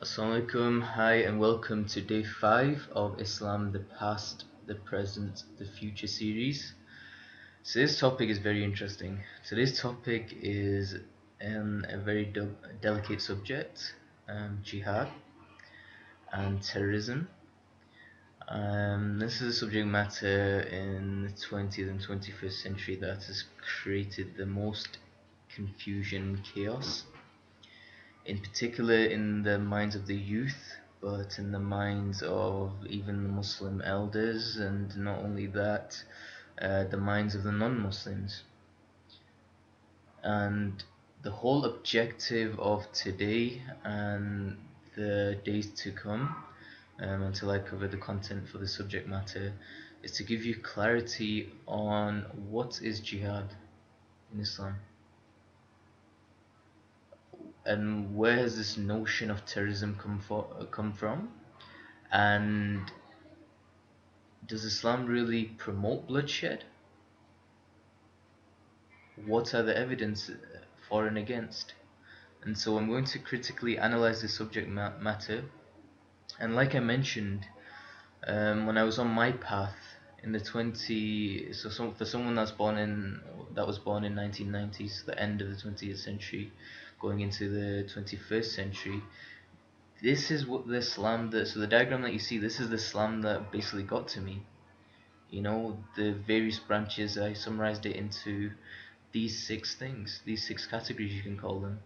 Assalamu alaikum, hi and welcome to day 5 of Islam, the Past, the Present, the Future series. So this topic is very interesting. Today's topic is a very delicate subject, jihad and terrorism. This is a subject matter in the 20th and 21st century that has created the most confusion and chaos, in particular in the minds of the youth, but in the minds of even the Muslim elders, and not only that, the minds of the non-Muslims. And the whole objective of today and the days to come, until I cover the content for the subject matter, is to give you clarity on what is jihad in Islam, and where has this notion of terrorism come from, and does Islam really promote bloodshed? What are the evidence for and against? And so I'm going to critically analyze the subject matter. And like I mentioned, when I was on my path in the for someone that was born in 1990s, the end of the 20th century, going into the 21st century, this is what the Islam that so the diagram that you see, this is the Islam that basically got to me. You know, the various branches, I summarized it into these 6 things, these 6 categories, you can call them.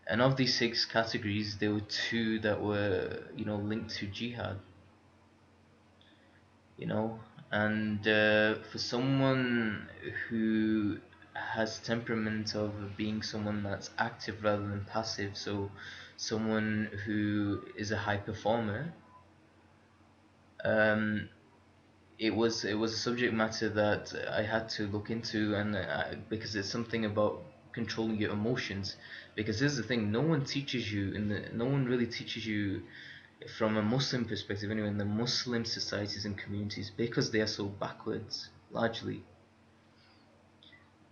And of these 6 categories, there were 2 that were, linked to jihad. You know, and for someone who has temperament of being someone that's active rather than passive, so someone who is a high performer, um, it was a subject matter that I had to look into, and because it's something about controlling your emotions. Because here's the thing: no one really teaches you from a Muslim perspective, anyway, in the Muslim societies and communities, because they are so backwards, largely.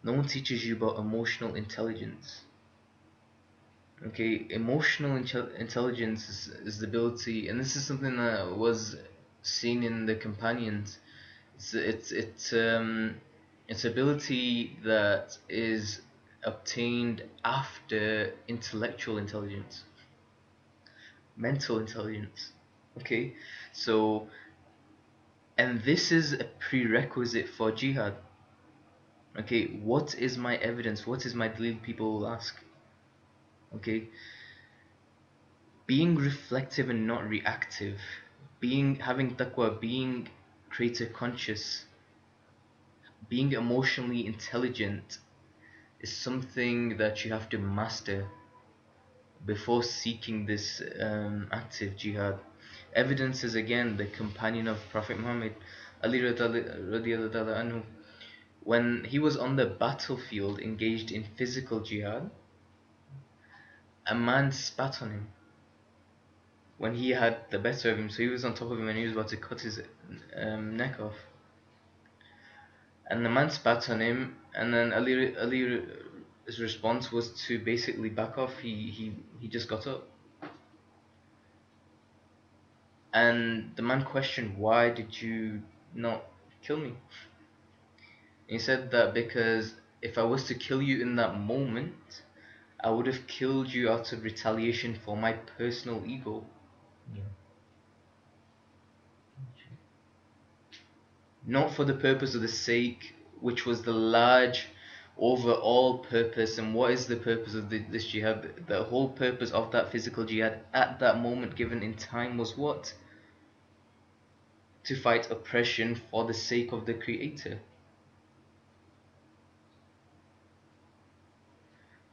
No one teaches you about emotional intelligence. Okay, emotional intelligence is the ability, and this is something that was seen in the companions. It's ability that is obtained after intellectual intelligence, mental intelligence. Okay, so, and this is a prerequisite for jihad. Okay, what is my evidence? What is my dalil? People will ask. Okay, being reflective and not reactive, having taqwa, being creator conscious, being emotionally intelligent is something that you have to master before seeking this active jihad. Evidence is again the companion of Prophet Muhammad, Ali radiallahu anhu, when he was on the battlefield engaged in physical jihad, a man spat on him when he had the better of him. So he was on top of him and he was about to cut his neck off. And the man spat on him, and then Ali's response was to basically back off. He just got up. And the man questioned, "Why did you not kill me?" He said that because if I was to kill you in that moment, I would have killed you out of retaliation for my personal ego. Yeah. Not for the purpose of the sake, which was the large overall purpose. And what is the purpose of this jihad? The whole purpose of that physical jihad at that moment given in time was what? To fight oppression for the sake of the Creator.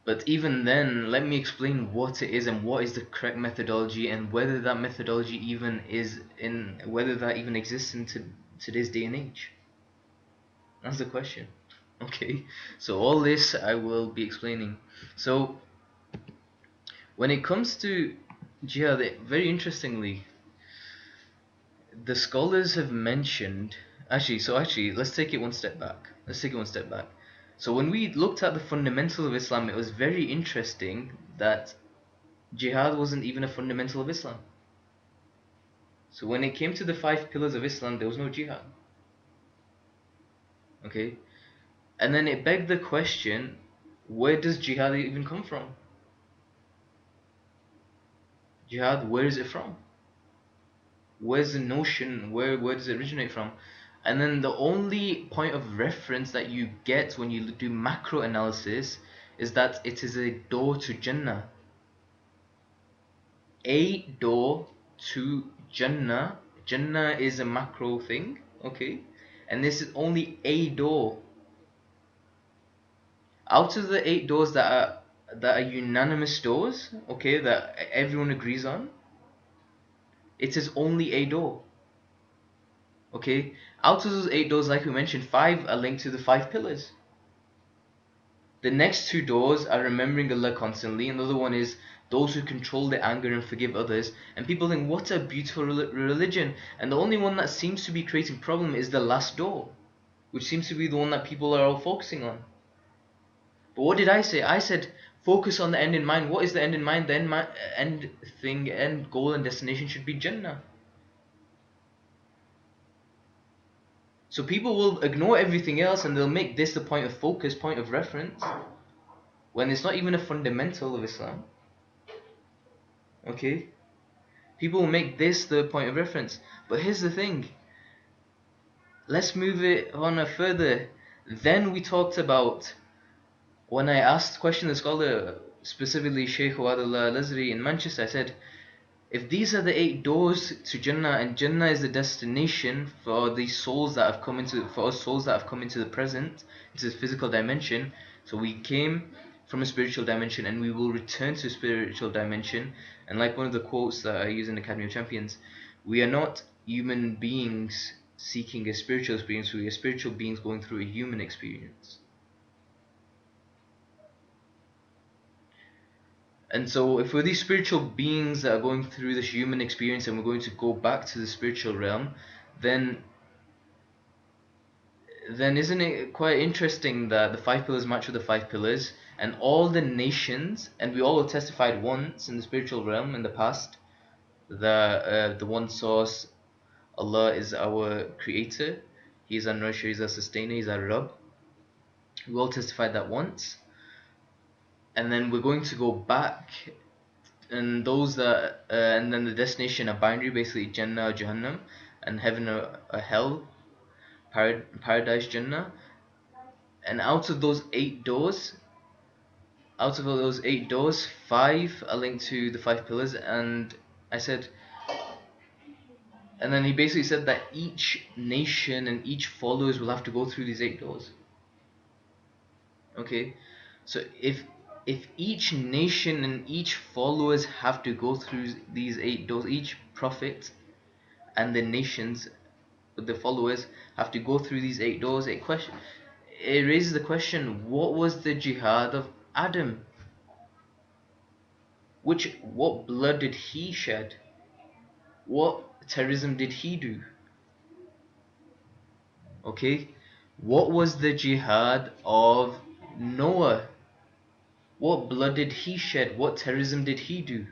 But even then, let me explain what it is and what is the correct methodology, and whether that methodology whether that even exists in today's day and age. That's the question. Okay, so all this I will be explaining. So when it comes to jihad, very interestingly, the scholars have mentioned actually let's take it one step back. So when we looked at the fundamentals of Islam, it was very interesting that Jihad wasn't even a fundamental of Islam. So when it came to the 5 pillars of Islam, there was no jihad. Okay? And then it begged the question, where does jihad even come from? Jihad, where is it from? Where's the notion? Where does it originate from? And then the only point of reference that you get when you do macro analysis is that it is a door to Jannah. A door to Jannah. Jannah is a macro thing, okay? And this is only a door. Out of the 8 doors that are unanimous doors, okay, that everyone agrees on, it is only a door. Okay? Out of those 8 doors, like we mentioned, 5 are linked to the 5 pillars. The next 2 doors are remembering Allah constantly, and the other one is those who control their anger and forgive others. And people think, what a beautiful religion. And the only one that seems to be creating problem is the last door, which seems to be the one that people are all focusing on. But what did I say? I said, focus on the end in mind. What is the end in mind? The end goal and destination should be Jannah. So people will ignore everything else and they'll make this the point of focus, point of reference, when it's not even a fundamental of Islam. Okay? People will make this the point of reference. But here's the thing. Let's move it on further. Then we talked about, when I asked question the scholar, specifically Sheikh Wadullah Al-Azri in Manchester, I said, if these are the 8 doors to Jannah, and Jannah is the destination for these souls that have come into, for us souls that have come into the present, into the physical dimension, so we came from a spiritual dimension and we will return to a spiritual dimension. And like one of the quotes that I use in Academy of Champions, we are not human beings seeking a spiritual experience, we are spiritual beings going through a human experience. And so if we're these spiritual beings that are going through this human experience and we're going to go back to the spiritual realm, then isn't it quite interesting that the 5 pillars match with the 5 pillars, and all the nations, and we all testified once in the spiritual realm in the past that the one source, Allah, is our creator, He is our nourisher, He is our sustainer, He is our Rabb. We all testified that once. And then we're going to go back, and those that and then the destination are binary, basically Jannah or Jahannam, and heaven or hell, paradise, Jannah. And out of those 8 doors, 5 are linked to the 5 pillars. And I said, and then he basically said that each nation and each followers will have to go through these 8 doors. Okay, so if each nation and each followers have to go through these 8 doors, each prophet and the nations, the followers, have to go through these 8 doors, it raises the question, what was the jihad of Adam? What blood did he shed? What terrorism did he do? Okay, what was the jihad of Noah? What blood did he shed? What terrorism did he do?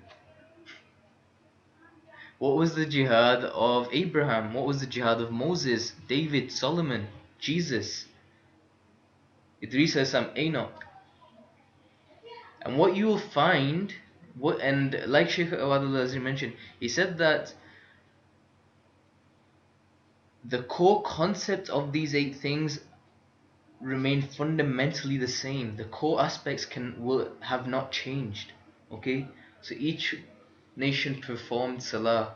What was the jihad of Abraham? What was the jihad of Moses, David, Solomon, Jesus, Idris, Enoch? And what you will find, and like Sheikh Awadullah Azri mentioned, he said that the core concept of these 8 things remain fundamentally the same. The core aspects will have not changed. Okay, so each nation performed salah.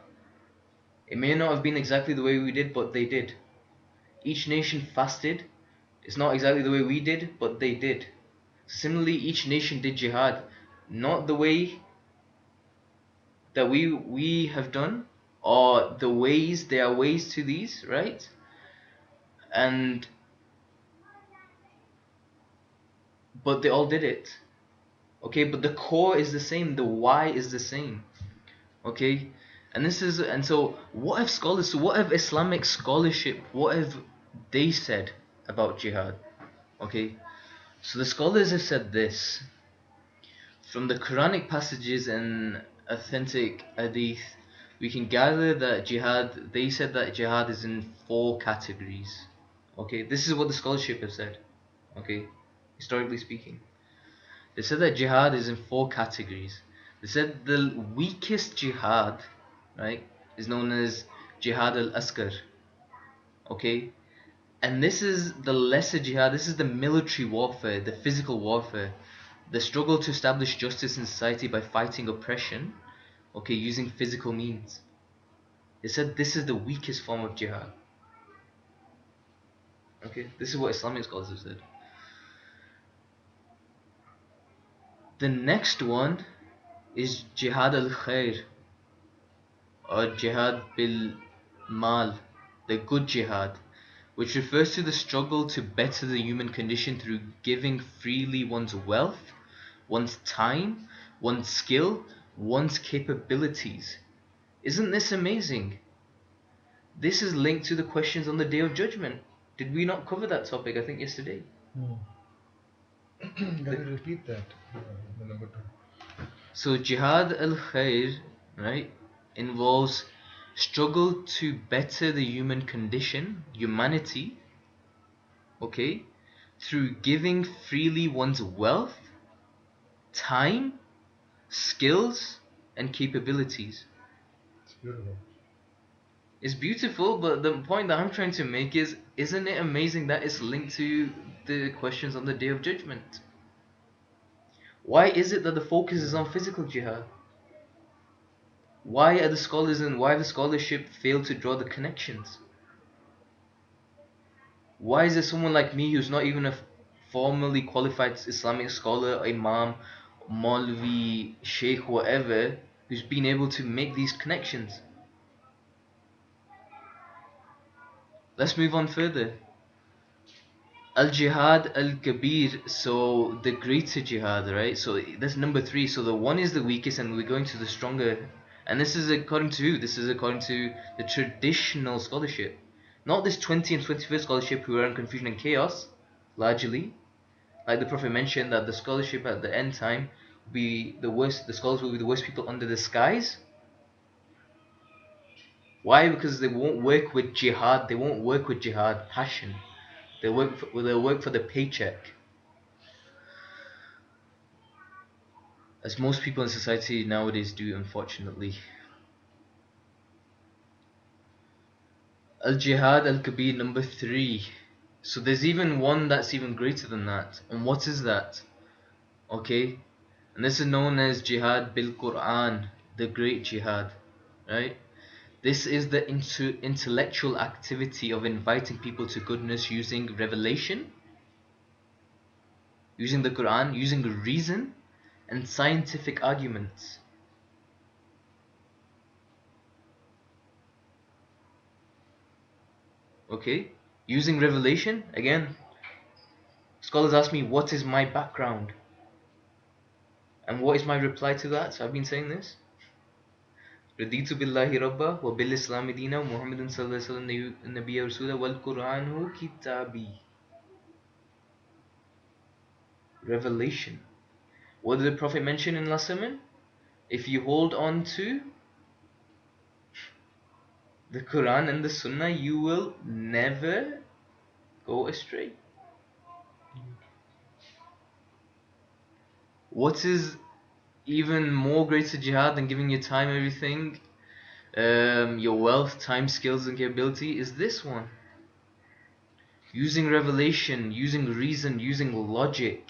It may not have been exactly the way we did, but they did. Each nation fasted. It's not exactly the way we did, but they did. Similarly, each nation did jihad, not the way that we have done, or the ways, there are ways to these, right? And but they all did it. Okay, but the core is the same, the why is the same. Okay? And so what have scholars, so what have Islamic scholarship, what have they said about jihad? Okay? So the scholars have said this. From the Quranic passages and authentic hadith, we can gather that jihad, they said that jihad is in 4 categories. Okay, this is what the scholarship has said. Okay, historically speaking. They said that jihad is in 4 categories. They said the weakest jihad, right, is known as jihad al-asghar. Okay, and this is the lesser jihad, this is the military warfare, the physical warfare, the struggle to establish justice in society by fighting oppression, okay, using physical means. They said this is the weakest form of jihad. Okay, this is what Islamic scholars have said. The next one is jihad al-khair, or jihad bil mal, the good jihad, which refers to the struggle to better the human condition through giving freely one's wealth, one's time, one's skill, one's capabilities. Isn't this amazing? This is linked to the questions on the Day of Judgment. Did we not cover that topic, I think, yesterday? Can you repeat that? The number 2. So jihad al-khair, right, involves struggle to better the human condition, humanity, okay, through giving freely one's wealth, time, skills, and capabilities. It's beautiful. It's beautiful, but the point that I'm trying to make is, isn't it amazing that it's linked to the questions on the Day of Judgment? Why is it that the focus is on physical jihad? Why are the scholars and why the scholarship fail to draw the connections? Why is there someone like me who's not even a formally qualified Islamic scholar, imam, Maulvi, sheikh, whatever, who's been able to make these connections? Let's move on further. Al-Jihad al-Kabir, so the greater jihad, right? So that's number 3. So the one is the weakest and we're going to the stronger. And this is according to who? This is according to the traditional scholarship. Not this 20 and 21st scholarship who are in confusion and chaos, largely. Like the Prophet mentioned that the scholarship at the end time will be the worst, the scholars will be the worst people under the skies. Why? Because they won't work with jihad, they won't work with jihad passion. They'll work for the paycheck. As most people in society nowadays do, unfortunately. Al-Jihad al-Kabir, number 3. So there's even one that's even greater than that. And what is that? Okay? And this is known as Jihad bil Quran, the great jihad. Right? This is the intellectual activity of inviting people to goodness using revelation, using the Quran, using reason, and scientific arguments. Okay? Using revelation, again, scholars ask me, what is my background? And what is my reply to that? So I've been saying this. رضيت بالله ربا وبالإسلام دينا ومحمد صلى الله عليه وسلم النبي رسولا والقرآن كتابي. Revelation. What did the Prophet mention in last sermon? If you hold on to the Quran and the Sunnah, you will never go astray. What is even more greater jihad than giving your time, everything, your wealth, time, skills, and capability is this one. Using revelation, using reason, using logic,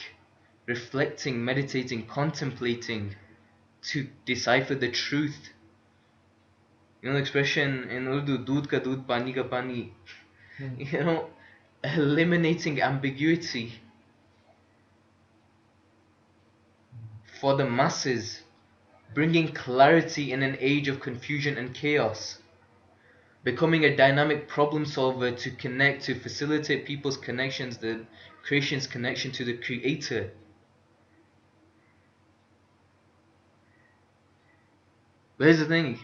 reflecting, meditating, contemplating to decipher the truth. You know the expression in Urdu, doodh ka doodh, pani ka pani. You know, eliminating ambiguity for the masses, bringing clarity in an age of confusion and chaos, becoming a dynamic problem solver to connect, to facilitate people's connections, the creation's connection to the creator. But here's the thing,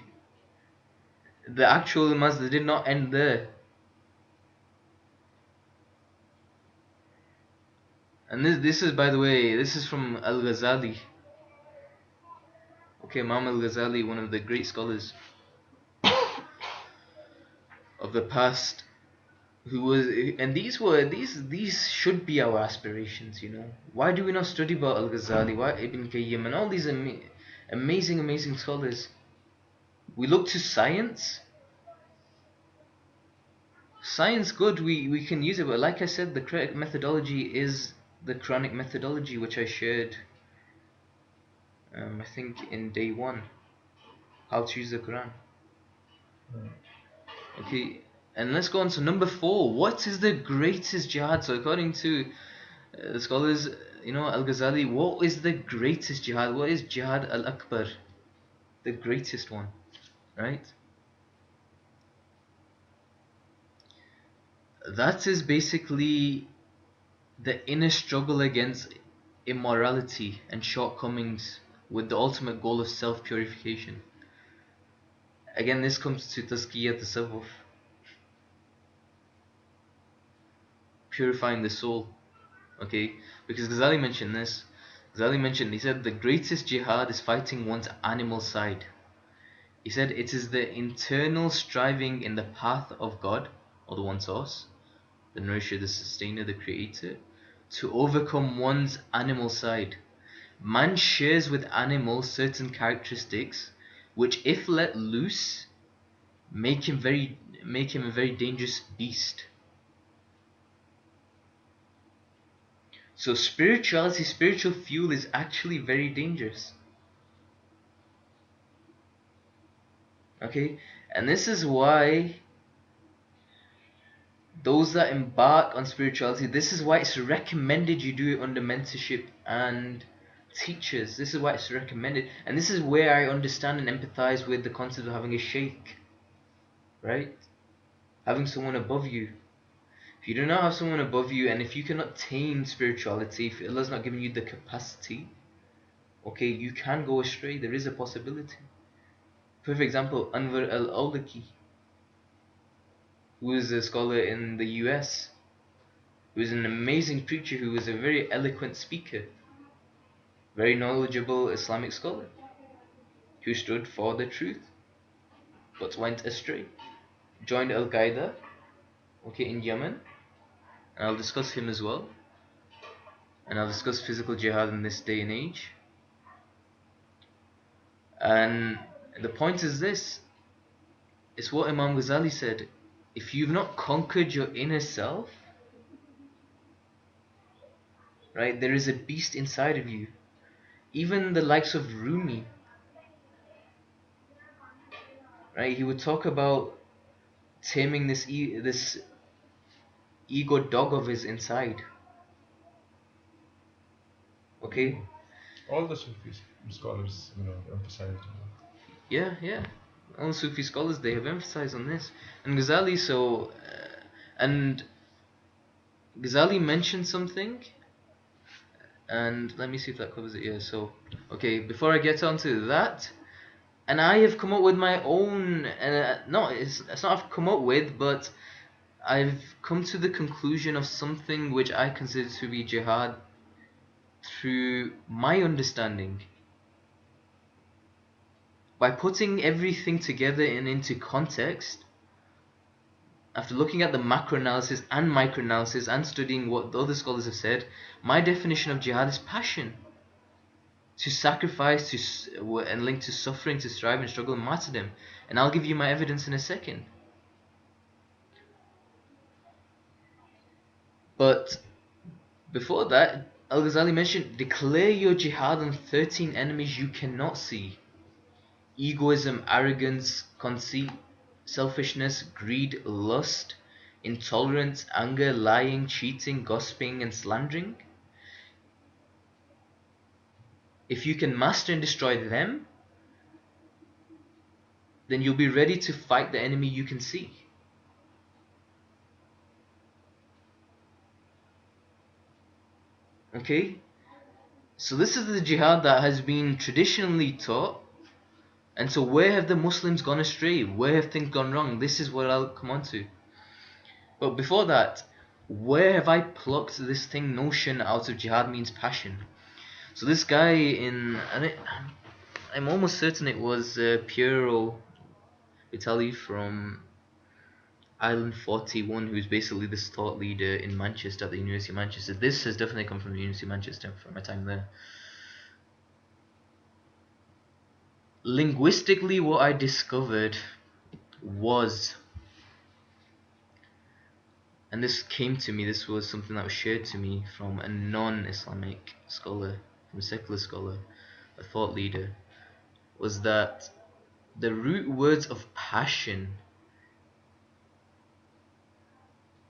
the actual Mazda did not end there. And this is, by the way, this is from Al-Ghazali. Okay, Imam al-Ghazali, one of the great scholars of the past, who was, and these should be our aspirations, you know. Why do we not study about al-Ghazali, why Ibn Qayyim and all these amazing scholars? We look to science. Science good, we can use it, but like I said, the correct methodology is the Quranic methodology, which I shared, I think in day one, how to use the Quran. Okay, and let's go on to number 4. What is the greatest jihad? So according to the scholars, you know, Al-Ghazali, what is the greatest jihad? What is Jihad al-Akbar? The greatest one, right? That is basically the inner struggle against immorality and shortcomings with the ultimate goal of self-purification. Again, this comes to tazkiyat tasawwuf, purifying the soul. Okay, because Ghazali mentioned this. Ghazali mentioned, he said, the greatest jihad is fighting one's animal side. He said it is the internal striving in the path of God, or the one source, the nourisher, the sustainer, the creator, to overcome one's animal side. Man shares with animals certain characteristics which, if let loose, make him a very dangerous beast. So spirituality, spiritual fuel is actually very dangerous. Okay? And this is why those that embark on spirituality, this is why it's recommended you do it under mentorship and teachers. This is why it's recommended. And this is where I understand and empathize with the concept of having a sheikh. Right? Having someone above you. If you do not have someone above you, and if you cannot tame spirituality, if Allah's not giving you the capacity, okay, you can go astray. There is a possibility. Perfect example, Anwar al-Awlaki, who is a scholar in the US, who is an amazing preacher, who is a very eloquent speaker, very knowledgeable Islamic scholar, who stood for the truth, but went astray. Joined Al-Qaeda, okay, in Yemen, and I'll discuss him as well. And I'll discuss physical jihad in this day and age. And the point is this, it's what Imam Ghazali said, if you've not conquered your inner self, right, there is a beast inside of you. Even the likes of Rumi, right, he would talk about taming this ego dog of his inside. Okay? All the Sufi scholars, emphasized on that. Yeah. All Sufi scholars, they have emphasized on this. And Ghazali, and Ghazali mentioned something, and let me see if that covers it. Yeah, so, okay, before I get onto that, and I have come up with my own, no, it's not I've come up with, but I've come to the conclusion of something which I consider to be jihad through my understanding. By putting everything together and into context, after looking at the macro analysis and micro analysis and studying what the other scholars have said, my definition of jihad is passion. To sacrifice, and linked to suffering, to strive and struggle and martyrdom. And I'll give you my evidence in a second. But before that, Al-Ghazali mentioned, declare your jihad on 13 enemies you cannot see. Egoism, arrogance, conceit, selfishness, greed, lust, intolerance, anger, lying, cheating, gossiping, and slandering. If you can master and destroy them, then you'll be ready to fight the enemy you can see. Okay? So this is the jihad that has been traditionally taught. And so where have the Muslims gone astray? Where have things gone wrong? This is what I'll come on to. But before that, where have I plucked this notion out of jihad means passion? So this guy I'm almost certain it was Piero Vitali from Island 41, who's basically this thought leader in Manchester at the University of Manchester. This has definitely come from the University of Manchester from my time there. Linguistically, what I discovered was, and this came to me, this was something that was shared to me from a non-Islamic scholar, from a secular scholar, a thought leader, was that the root words of passion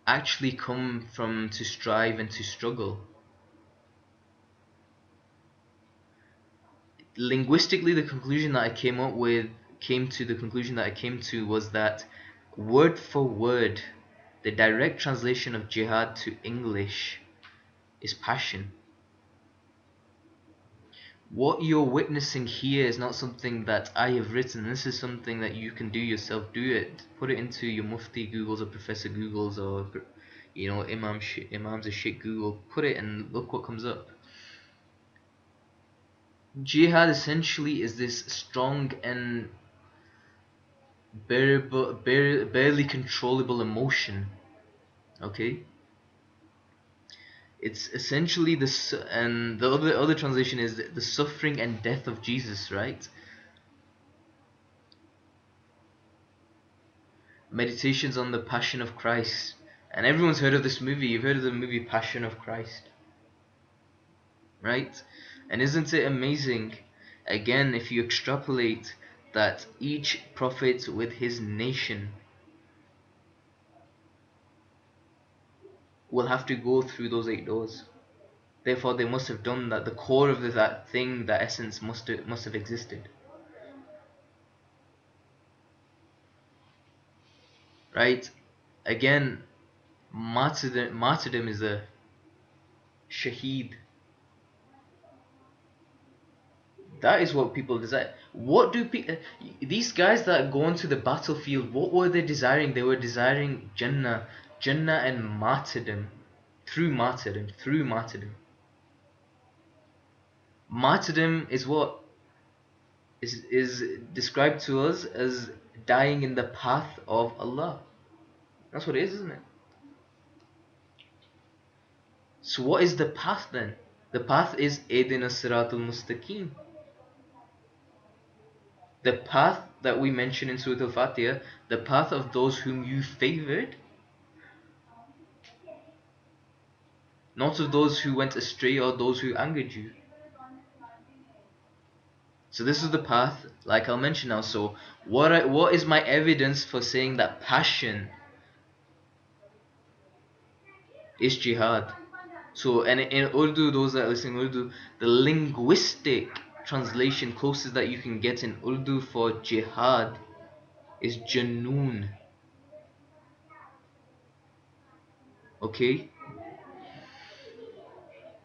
actually come from to strive and to struggle. Linguistically, the conclusion that I came to the conclusion that I came to was that word for word, the direct translation of jihad to English is passion. What you're witnessing here is not something that I have written. This is something that you can do yourself. Do it. Put it into your Mufti Googles or Professor Googles or Imams or Sheikh Google. Put it and look what comes up. Jihad essentially is this strong and barely controllable emotion. Okay, it's essentially and the other translation is the suffering and death of Jesus, right? Meditations on the Passion of Christ, and everyone's heard of this movie. You've heard of the movie Passion of Christ, right? And isn't it amazing? Again, if you extrapolate that each prophet with his nation will have to go through those 8 doors. Therefore, they must have done that. The core of that thing, that essence, must have existed, right? Again, martyrdom is a shaheed. That is what people desire. What do these guys that go onto the battlefield? What were they desiring? They were desiring Jannah and martyrdom, through martyrdom, through martyrdom. Martyrdom is what is described to us as dying in the path of Allah. That's what it is, isn't it? So what is the path then? The path is Aidina Siratul Mustaqim. The path that we mention in Surah Al-Fatiha, the path of those whom you favored, not of those who went astray or those who angered you. So this is the path, like I'll mention now. So what is my evidence for saying that passion is jihad? So, and in Urdu, those that are listening Urdu, the linguistic translation closest that you can get in Urdu for jihad is janoon. Okay?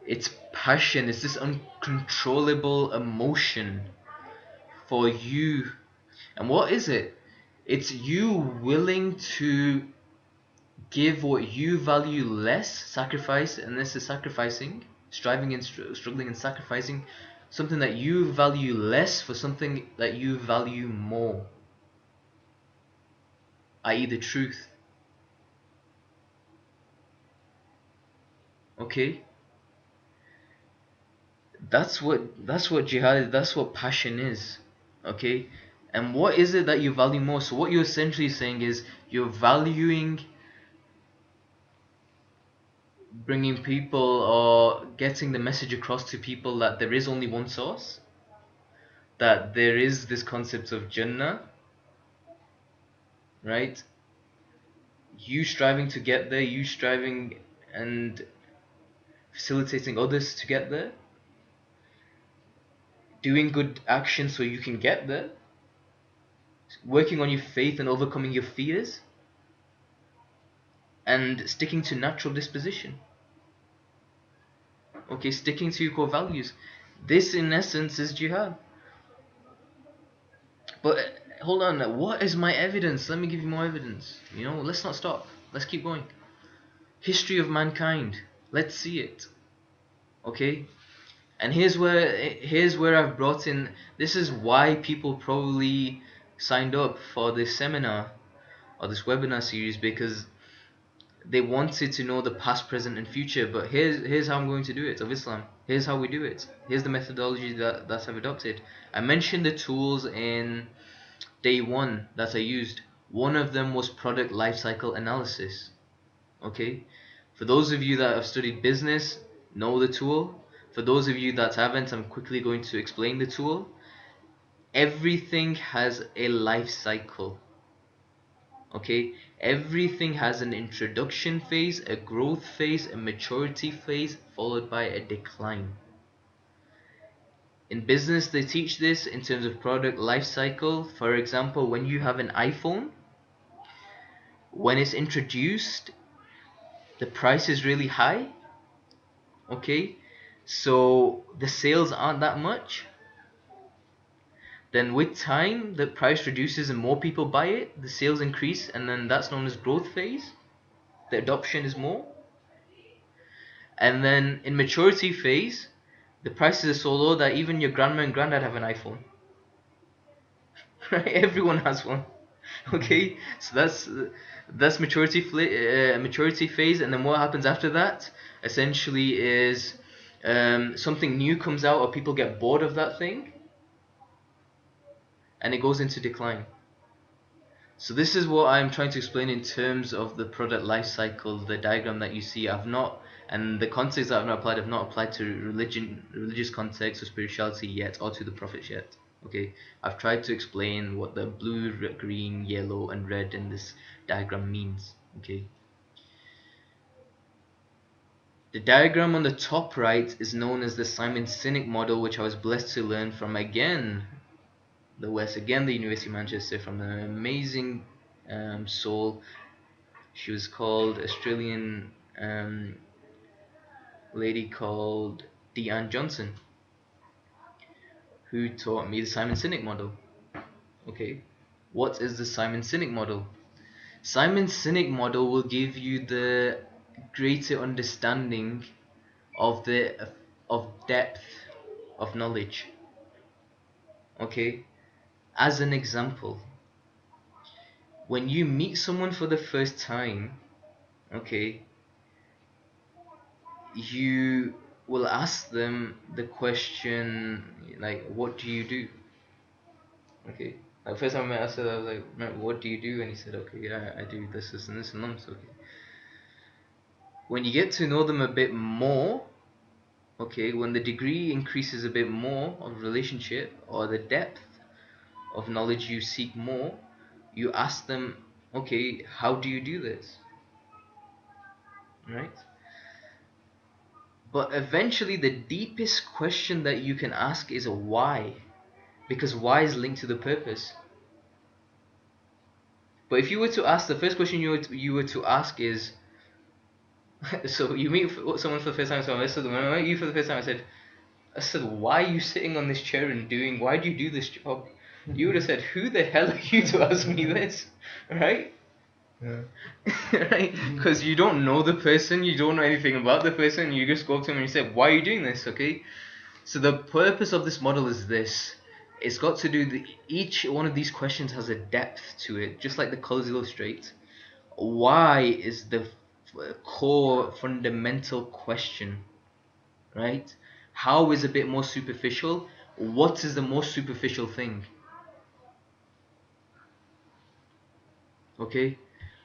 It's passion, it's this uncontrollable emotion for you. And what is it? It's you willing to give what you value less, sacrifice, and this is sacrificing, striving and struggling and sacrificing something that you value less for something that you value more, i.e. the truth. Okay? That's what jihad is, that's what passion is. Okay? And what is it that you value more? So what you're essentially saying is you're valuing bringing people or getting the message across to people that there is only one source, that there is this concept of Jannah, right? You striving to get there, you striving and facilitating others to get there, doing good action so you can get there, working on your faith and overcoming your fears, and sticking to natural disposition. Okay, sticking to your core values. This in essence is jihad. But hold on, what is my evidence? Let me give you more evidence. Let's not stop. Let's keep going. History of mankind. Let's see it. Okay? And here's where I've brought in. This is why people probably signed up for this seminar or this webinar series, because they wanted to know the past, present, and future. But here's how I'm going to do it of Islam. Here's how we do it. Here's the methodology that I've adopted. I mentioned the tools in day one that I used. One of them was product lifecycle analysis. Okay, for those of you that have studied business, know the tool. For those of you that haven't, I'm quickly going to explain the tool. Everything has a life cycle. Okay, everything has an introduction phase, a growth phase, a maturity phase, followed by a decline. In business, they teach this in terms of product life cycle. For example, when you have an iPhone, when it's introduced, the price is really high. Okay, so the sales aren't that much. Then with time, the price reduces and more people buy it, the sales increase, and then that's known as growth phase. The adoption is more. And then in maturity phase, the prices are so low that even your grandma and granddad have an iPhone. Right? Everyone has one. Okay, so that's maturity phase, and then what happens after that essentially is something new comes out, or people get bored of that thing, and it goes into decline. So this is what I'm trying to explain in terms of the product life cycle. The diagram that you see, I've not, and the context that I've not applied, I've not applied to religious context or spirituality yet, or to the prophets yet. Okay, I've tried to explain what the blue, green, yellow, and red in this diagram means. Okay, the diagram on the top right is known as the Simon-Sinek model, which I was blessed to learn from, again, the West, again the University of Manchester, from an amazing soul. She was called Australian lady called Deanne Johnson, who taught me the Simon Sinek model. Okay, what is the Simon Sinek model? Simon Sinek model will give you the greater understanding of the of depth of knowledge. Okay, as an example, when you meet someone for the first time, okay, you will ask them the question like, what do you do? Okay, like first time I met, I said, I was like, "Mate, what do you do?" And he said, okay, yeah, I do this and this and that. Okay, when you get to know them a bit more, okay, when the degree increases a bit more of relationship, or the depth of knowledge you seek more, you ask them, okay, how do you do this? Right? But eventually the deepest question that you can ask is a why, because why is linked to the purpose. But if you were to ask, the first question you were to ask is, so you meet someone for the first time. So I said, when I met you for the first time, I said, why are you sitting on this chair and doing? Why do you do this job? You would have said, who the hell are you to ask me this, right? Yeah. Right? Because you don't know the person, you don't know anything about the person. You just go up to them and you say, why are you doing this? Okay. So the purpose of this model is this. It's got to do each one of these questions has a depth to it, just like the colors illustrate. Why is the core fundamental question, right? How is a bit more superficial? What is the most superficial thing? Okay?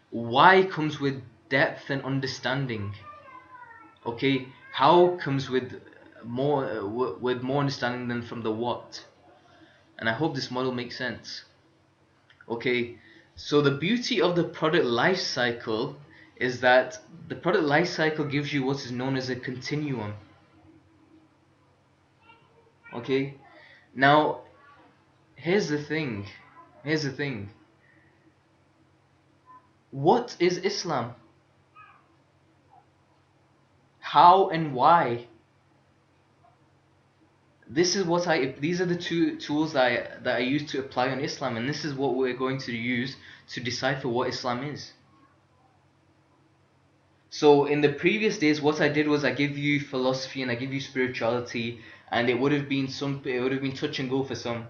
Why comes with depth and understanding. Okay? How comes with more understanding than from the what. And I hope this model makes sense. Okay? So the beauty of the product life cycle is that the product life cycle gives you what is known as a continuum. Okay? Now, here's the thing. Here's the thing. What is Islam? How and why? These are the two tools that I use to apply on Islam, and this is what we're going to use to decipher what Islam is. So in the previous days, what I did was I give you philosophy and I give you spirituality, and it would have been touch and go for some.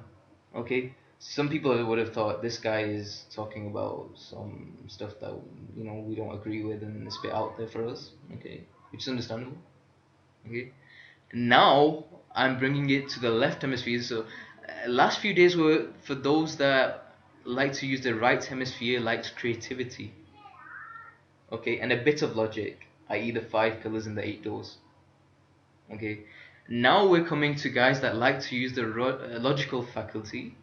Okay, some people would have thought this guy is talking about some stuff that we don't agree with, and it's a bit out there for us. Okay, which is understandable. Okay, now I'm bringing it to the left hemisphere. So, last few days were for those that like to use the right hemisphere, likes creativity. Okay, and a bit of logic, i.e., the five pillars and the eight doors. Okay, now we're coming to guys that like to use the logical faculty,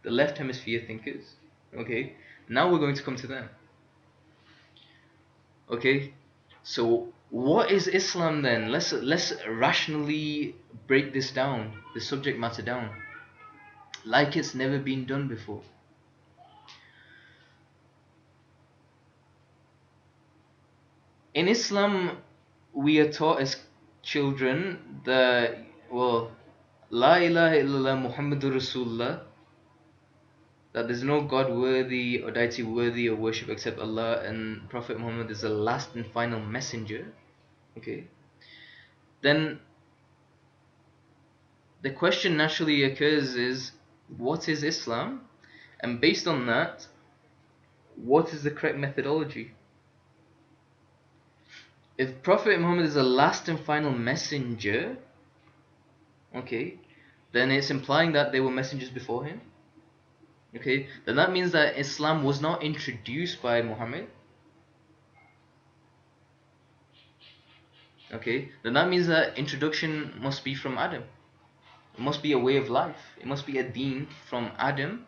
the left hemisphere thinkers. Okay, now we're going to come to them. Okay, so what is Islam then? Let's rationally break this down, the subject matter down, like it's never been done before. In Islam, we are taught as children that, well, La ilaha illallah Muhammadur Rasulullah, that there's no God worthy or deity worthy of worship except Allah, and Prophet Muhammad is the last and final messenger. Okay, then the question naturally occurs is, what is Islam? And based on that, what is the correct methodology? If Prophet Muhammad is the last and final messenger, okay, then it's implying that there were messengers before him. Okay, then that means that Islam was not introduced by Muhammad. Okay, then that means that introduction must be from Adam. It must be a way of life. It must be a deen from Adam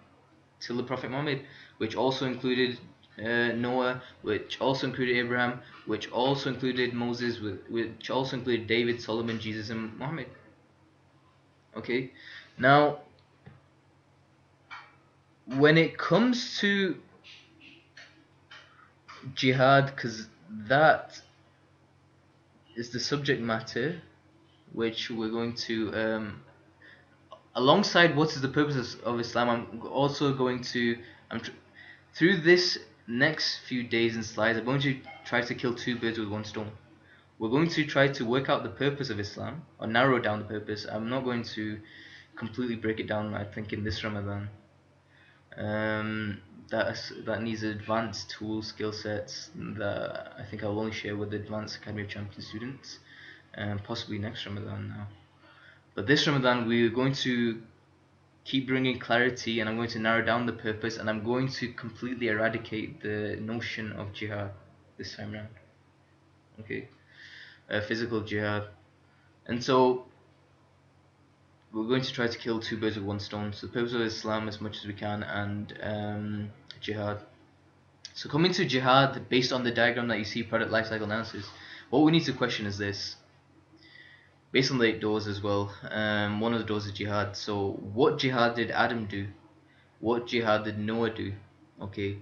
till the Prophet Muhammad, which also included Noah, which also included Abraham, which also included Moses, which also included David, Solomon, Jesus, and Muhammad. Okay, now when it comes to jihad, because that is the subject matter which we're going to alongside what is the purpose of Islam, I'm also going to through this next few days and slides, I'm going to try to kill two birds with one stone. We're going to try to work out the purpose of Islam, or narrow down the purpose. I'm not going to completely break it down, I think, in this Ramadan. That needs advanced tool skill sets that I think I'll only share with the Advanced Academy of Champions students, and possibly next Ramadan now. But this Ramadan, we're going to keep bringing clarity, and I'm going to narrow down the purpose, and I'm going to completely eradicate the notion of jihad this time around. Okay, physical jihad. And so we're going to try to kill two birds with one stone. So the purpose of Islam as much as we can, and jihad. So coming to jihad, based on the diagram that you see, product lifecycle analysis, what we need to question is this. Based on the 8 doors as well, one of the doors is jihad. So what jihad did Adam do? What jihad did Noah do? Okay.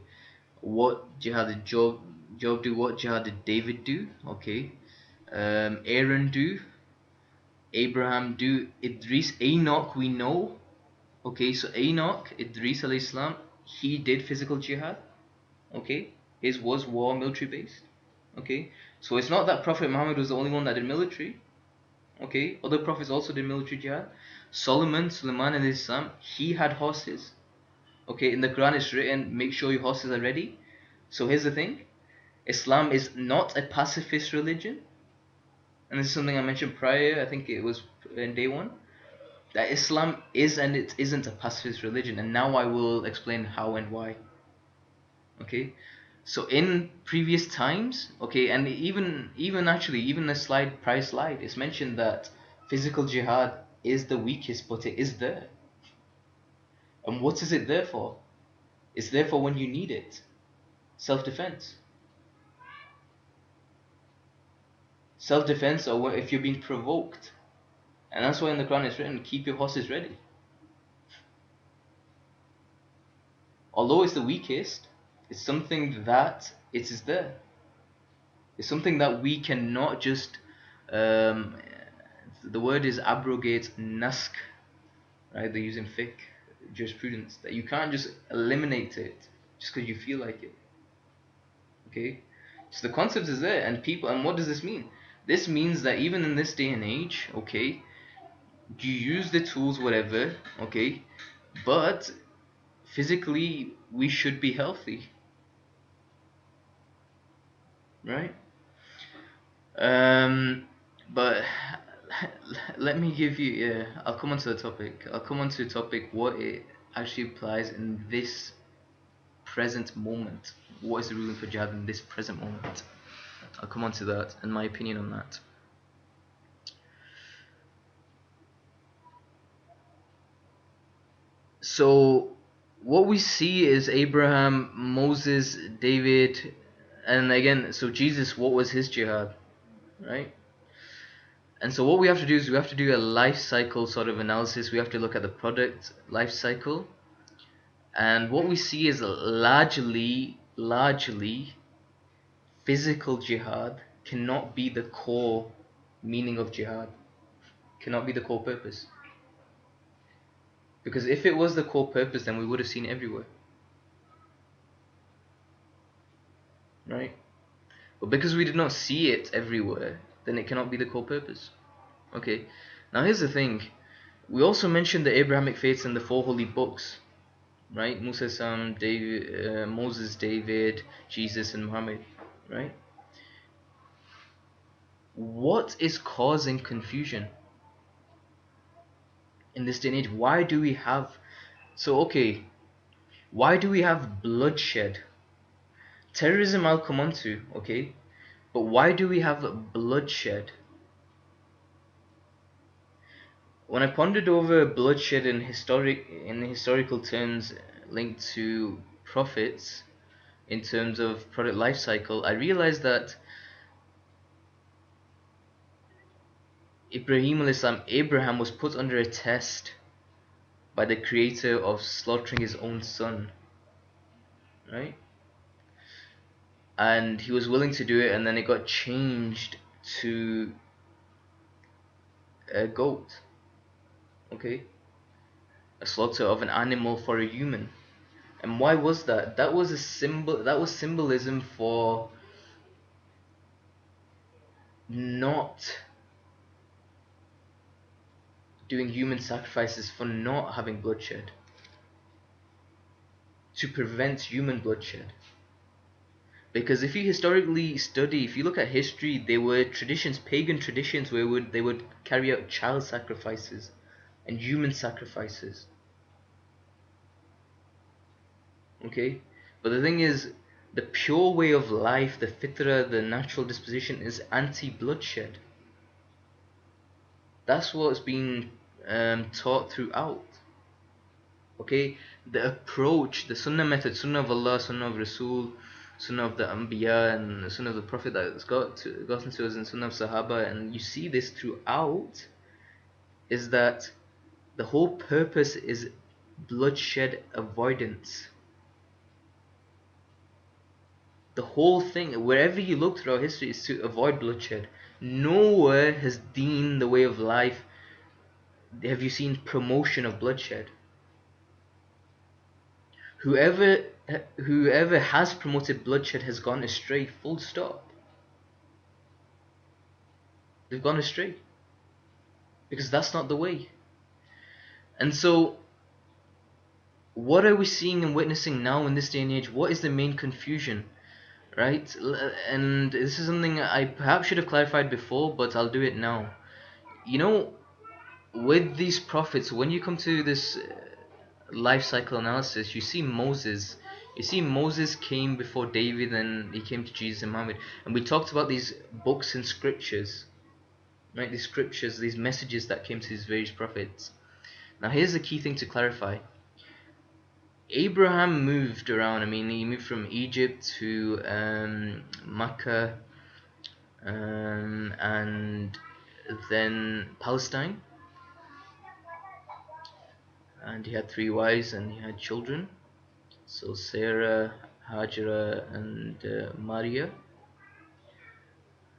What jihad did Job do? What jihad did David do? Okay. Aaron do? Abraham do? Idris, Enoch we know. Okay, so Enoch, Idris alayhi salam, he did physical jihad. Okay, his was war military based. Okay, so it's not that Prophet Muhammad was the only one that did military. Okay, other prophets also did military jihad. Sulaiman alayhi salam, he had horses. Okay, in the Quran it's written, make sure your horses are ready. So here's the thing, Islam is not a pacifist religion. And this is something I mentioned prior, I think it was in day one, that Islam is and it isn't a pacifist religion. And now I will explain how and why. Okay, so in previous times, okay, and even actually even the prior slide, it's mentioned that physical jihad is the weakest, but it is there. And what is it there for? It's there for when you need it. Self-defense. Self-defense, or if you're being provoked. And that's why in the Quran it's written, keep your horses ready. Although it's the weakest, it's something that it is there. It's something that we cannot just, the word is abrogate, nask, right? They're using fiqh, jurisprudence, that you can't just eliminate it just because you feel like it. Okay? So the concept is there, and what does this mean? This means that even in this day and age, okay, You use the tools, whatever, okay, but physically we should be healthy, right? Um, but let me give you. Yeah, I'll come onto the topic. I'll come onto the topic what it actually applies in this present moment. What is the ruling for jihad in this present moment? I'll come onto that and my opinion on that. So, what we see is Abraham, Moses, David, and again, so Jesus, what was his jihad, right? And so what we have to do is we have to do a life cycle sort of analysis. We have to look at the product life cycle. And what we see is largely physical jihad cannot be the core meaning of jihad, cannot be the core purpose. Because if it was the core purpose, then we would have seen it everywhere, right? But because we did not see it everywhere, then it cannot be the core purpose. Okay, now here's the thing. We also mentioned the Abrahamic faiths and the four holy books, right? Musa, David, Moses, David, Jesus, and Muhammad, right? What is causing confusion in this day and age? Why do we have why do we have bloodshed? Terrorism I'll come onto, okay? But why do we have bloodshed? When I pondered over bloodshed in historical terms linked to prophets in terms of product life cycle, I realized that Abraham was put under a test by the creator of slaughtering his own son, right? And he was willing to do it, and then it got changed to a goat, okay? A slaughter of an animal for a human. And why was that? That was a symbol. That was symbolism for not doing human sacrifices, for not having bloodshed, to prevent human bloodshed. Because if you historically study, if you look at history, there were traditions, pagan traditions, where they would carry out child sacrifices and human sacrifices. Okay? But the thing is, the pure way of life, the fitra, the natural disposition, is anti-bloodshed. That's what's being taught throughout. Okay? The approach, the sunnah method, sunnah of Allah, sunnah of Rasul, sunnah of the Anbiya, and the sunnah of the Prophet that's gotten to us in sunnah of Sahaba, and you see this throughout, is that the whole purpose is bloodshed avoidance. The whole thing, wherever you look throughout history, is to avoid bloodshed. Nowhere has deen, the way of life, have you seen promotion of bloodshed. Whoever whoever has promoted bloodshed has gone astray, full stop. They've gone astray. Because that's not the way. And so, what are we seeing and witnessing now in this day and age? What is the main confusion? Right? And this is something I perhaps should have clarified before, but I'll do it now. You know, with these prophets, when you come to this life cycle analysis, you see Moses. You see Moses came before David, and he came to Jesus and Muhammad. And we talked about these books and scriptures, right? These scriptures, these messages that came to these various prophets. Now here's the key thing to clarify. Abraham moved around. I mean, he moved from Egypt to Mecca, and then Palestine. And he had 3 wives and he had children. So Sarah, Hajra, and Maria,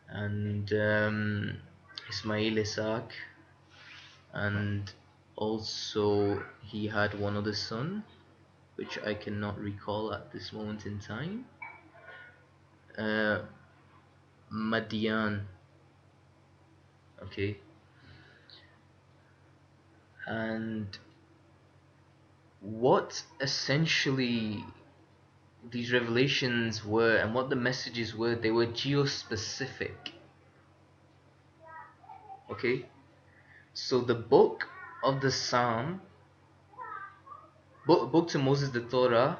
and Ismail, Isaac, and also he had one other son, which I cannot recall at this moment in time. Uh, Madian. Okay. And what essentially these revelations were and what the messages were, they were geospecific. Okay? So the book of the Psalm, book to Moses, the Torah,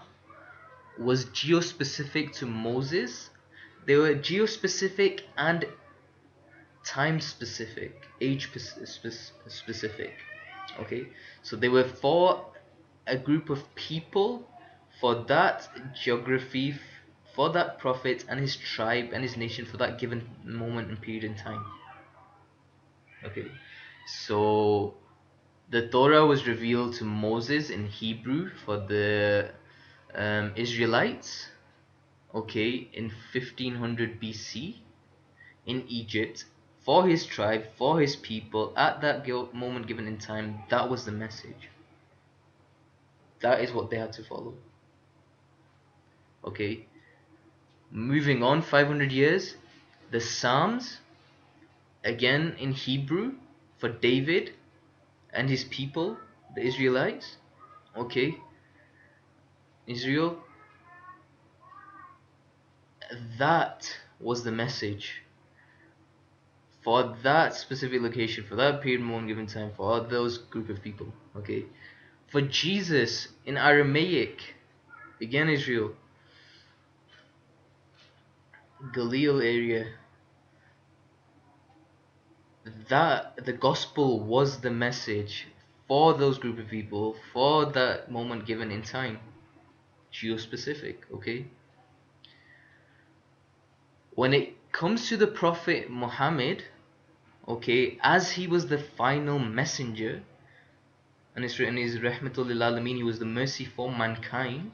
was geospecific to Moses. They were geospecific and time specific, age specific. Okay? So they were for a group of people, for that geography, for that prophet and his tribe and his nation, for that given moment and period in time. Okay, so the Torah was revealed to Moses in Hebrew for the Israelites, okay, in 1500 BC in Egypt for his tribe, for his people, at that moment given in time. That was the message. That is what they had to follow. Okay, moving on 500 years, the Psalms, again in Hebrew for David and his people, the Israelites. Okay, Israel, that was the message for that specific location, for that period, moment, given time, for those group of people. Okay, for Jesus in Aramaic, again Israel, Galilee area, that the gospel was the message for those group of people, for that moment given in time, geospecific. Okay, when it comes to the prophet Muhammad, okay, as he was the final messenger, and it's written is rahmatul lil alamin, he was the mercy for mankind.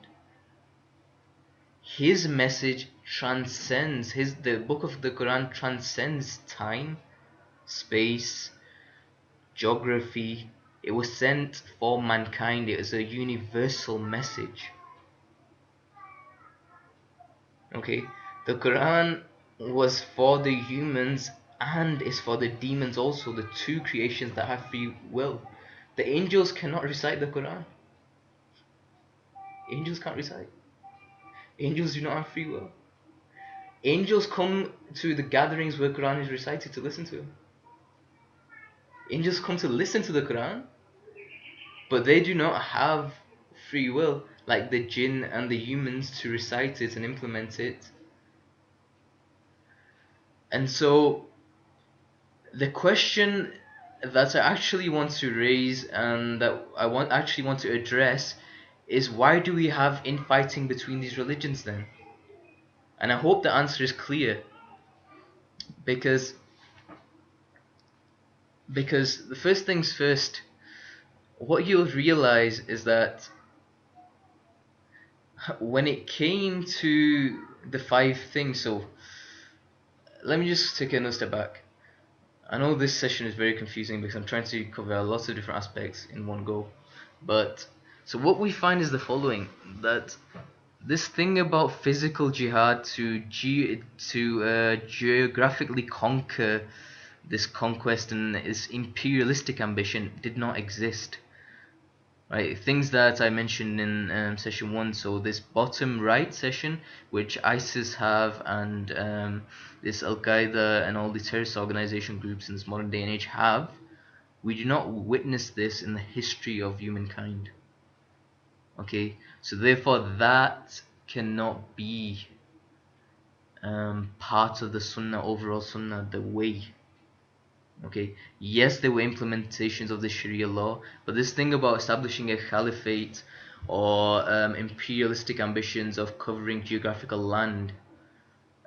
His message transcends, the book of the Quran transcends time, space, geography. It was sent for mankind. It is a universal message. Okay, the Quran was for the humans and is for the demons also, the two creations that have free will. The angels cannot recite the Quran. Angels can't recite. Angels do not have free will. Angels come to the gatherings where Quran is recited to listen to it. Angels come to listen to the Quran, but they do not have free will like the jinn and the humans to recite it and implement it. And so the question that I actually want to raise and that I actually want to address is, why do we have infighting between these religions then? And I hope the answer is clear, because the first things first, what you'll realize is that when it came to the five things, so let me just take another step back. I know this session is very confusing because I'm trying to cover lots of different aspects in one go, but so what we find is the following: that this thing about physical jihad to geographically conquer this conquest and this imperialistic ambition did not exist. Right, things that I mentioned in session one. So this bottom right session, which ISIS have, and this Al Qaeda and all the terrorist organization groups in this modern day and age have, we do not witness this in the history of humankind. Okay, so therefore that cannot be part of the Sunnah, overall Sunnah, the way. Okay, yes, there were implementations of the Sharia law, but this thing about establishing a caliphate or imperialistic ambitions of covering geographical land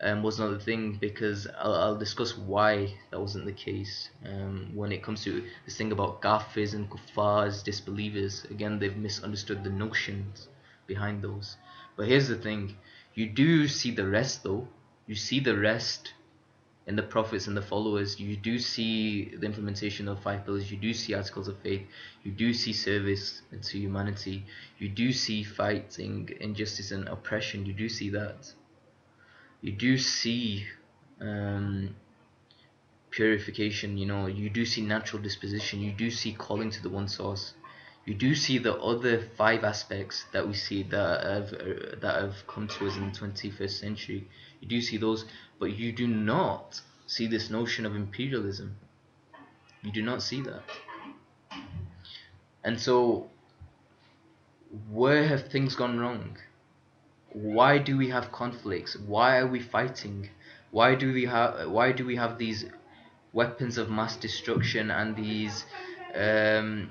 was not the thing, because I'll discuss why that wasn't the case. When it comes to this thing about Kafirs and Kuffars, disbelievers, again, they've misunderstood the notions behind those. But here's the thing, you do see the rest though. You see the rest in the prophets and the followers. You do see the implementation of five pillars. You do see articles of faith. You do see service to humanity. You do see fighting injustice and oppression. You do see that. You do see um, purification, you do see natural disposition, you do see calling to the one source, you do see the other five aspects that we see that have come to us in the 21st century. You do see those, but you do not see this notion of imperialism. You do not see that. And so, where have things gone wrong? Why do we have conflicts? Why are we fighting? Why do we have these weapons of mass destruction and these um,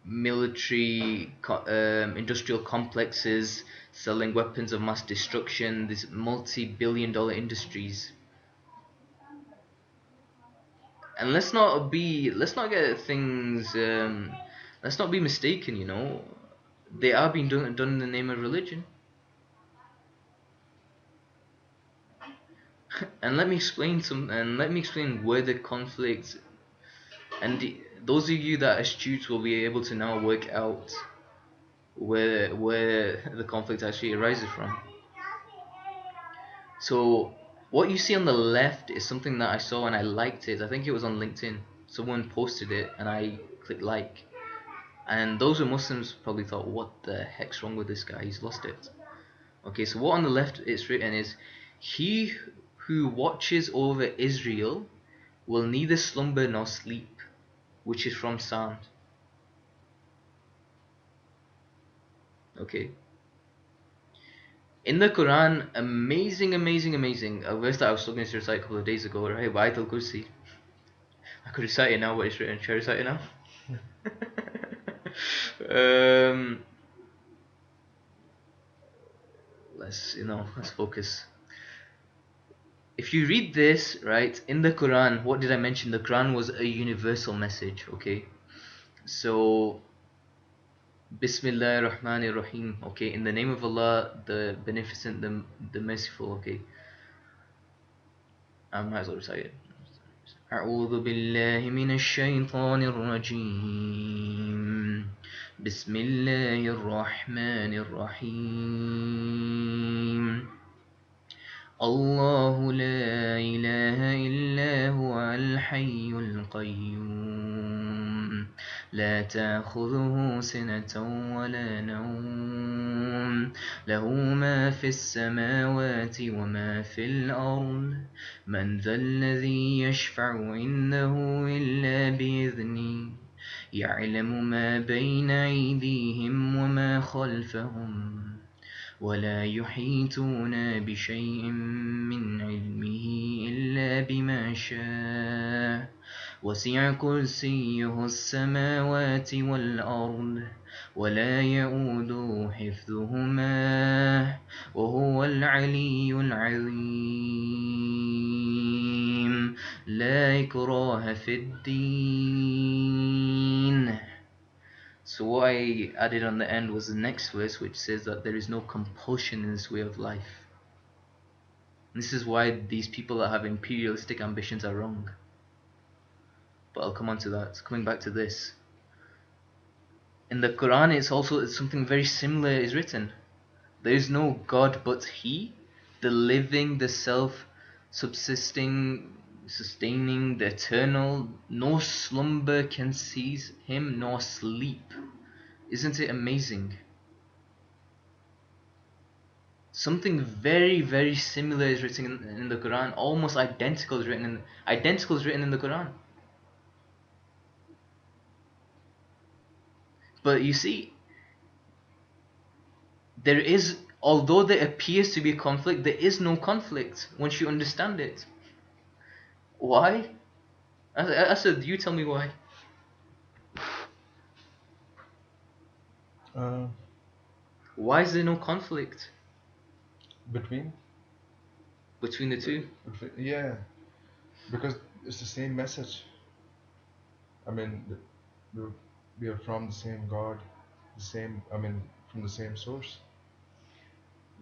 industrial complexes selling weapons of mass destruction, these multi-billion-dollar industries? And let's not be mistaken. They are being done in the name of religion. And let me explain where the conflict, and those of you that are astute will be able to now work out where the conflict actually arises from. So what you see on the left is something that I saw and I liked it. I think it was on LinkedIn. Someone posted it and I clicked like. And those who are Muslims probably thought, what the heck's wrong with this guy? He's lost it. Okay, so what on the left it's written is, he who watches over Israel will neither slumber nor sleep, which is from Psalm. Okay. In the Quran, amazing, a verse that I was struggling to recite a couple of days ago, right? Ba'at al-Kursi. I could recite it now, but it's written. Should I recite it now? um, let's focus. If you read this, right, in the Quran, what did I mention? The Quran was a universal message, okay? So, Bismillah ar-Rahman ar-Rahim, okay? In the name of Allah, the Beneficent, the Merciful, okay? I might as well recite it. أعوذ بالله من الشيطان الرجيم بسم الله الرحمن الرحيم الله لا إله إلا هو الحي القيوم لا تأخذه سنة ولا نوم له ما في السماوات وما في الأرض من ذا الذي يشفع عنده إلا بإذنه يعلم ما بين أيديهم وما خلفهم ولا يحيطون بشيء من علمه إلا بما شاء وسع كرسيه السماوات والأرض ولا يؤوده حفظهما وهو العلي العظيم لا إكراه في الدين. So what I added on the end was the next verse, which says that there is no compulsion in this way of life. And this is why these people that have imperialistic ambitions are wrong. But I'll come on to that. Coming back to this. In the Quran, it's something very similar is written. There is no God but He, the living, the self-subsisting, sustaining, the eternal. No slumber can seize Him, nor sleep. Isn't it amazing? Something very similar is written in the Quran. Almost identical is written in the Quran. But you see, although there appears to be a conflict, there is no conflict once you understand it. Why? I said, you tell me why. Uh, Why is there no conflict between between the two? yeah, because it's the same message. I mean, we are from the same God, from the same source.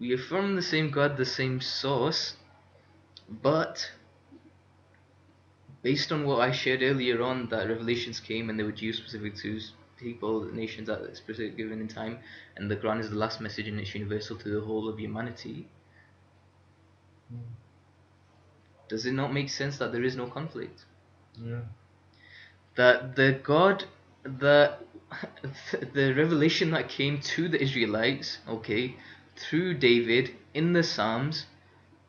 We are from the same God, the same source, but based on what I shared earlier on, that revelations came and they were due specific to people, nations at a specific given in time, and the Quran is the last message and it's universal to the whole of humanity. Mm. Does it not make sense that there is no conflict? Yeah. That the God, the the revelation that came to the Israelites, okay, through David in the Psalms,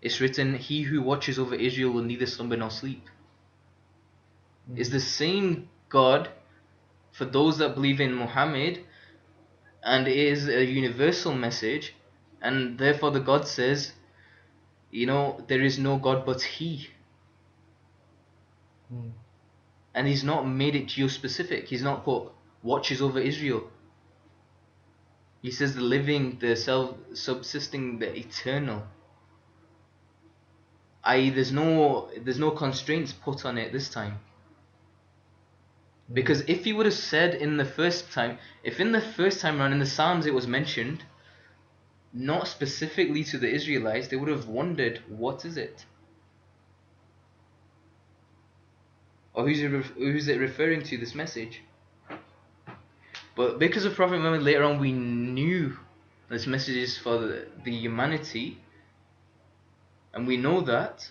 it's written, "He who watches over Israel will neither slumber nor sleep." Is Mm. the same God for those that believe in Muhammad, and it is a universal message, and therefore the God says, there is no God but He, Mm. and He's not made it geospecific. He's not put watches over Israel. He says the living, the self-subsisting, the eternal. I.e., there's no constraints put on it this time. Mm. Because if he would have said in the first time, if in the first time around in the Psalms it was mentioned, not specifically to the Israelites, they would have wondered, what is it? Or who's it referring to, this message? But because of Prophet Muhammad, later on we knew this message is for the humanity, and we know that.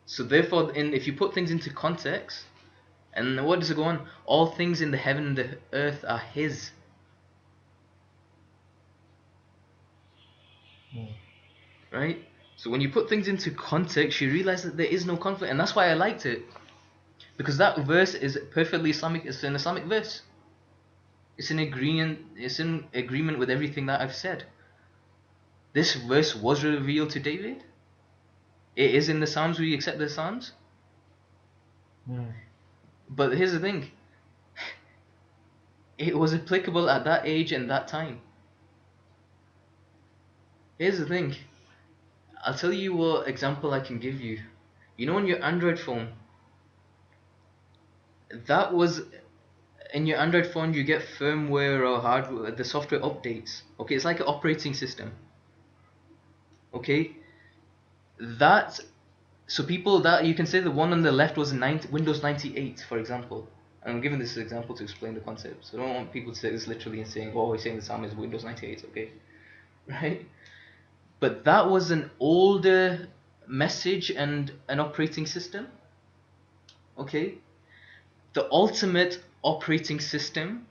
So therefore, if you put things into context, and what does it go on? All things in the heaven and the earth are His. Mm. Right? So when you put things into context, you realize that there is no conflict, and that's why I liked it, because that verse is perfectly Islamic. It's an Islamic verse. It's in agreement. It's in agreement with everything that I've said. This verse was revealed to David. It is in the Psalms. We accept the Psalms. Mm. But here's the thing: it was applicable at that age and that time. Here's the thing: I'll tell you what example I can give you. On your Android phone, that was in your Android phone, you get firmware or hardware, the software updates. Okay, it's like an operating system. Okay, that so people that you can say the one on the left was Windows 98, for example. And I'm giving this example to explain the concept. So I don't want people to take this literally and saying, "Oh, he's saying the Psalm is Windows 98." Okay, right? But that was an older message and an operating system. Okay, the ultimate operating system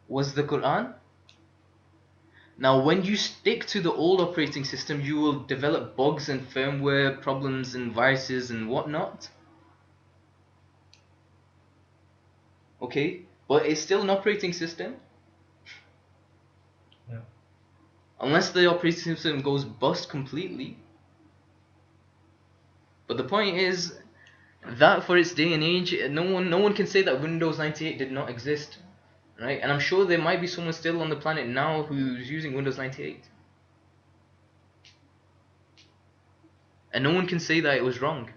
was the Quran. Now, when you stick to the old operating system, you will develop bugs and firmware problems and viruses and whatnot. Okay, but it's still an operating system, Yeah. unless the operating system goes bust completely. But the point is that for its day and age, no one can say that Windows 98 did not exist, right? And I'm sure there might be someone still on the planet now who's using Windows 98, and no one can say that it was wrong.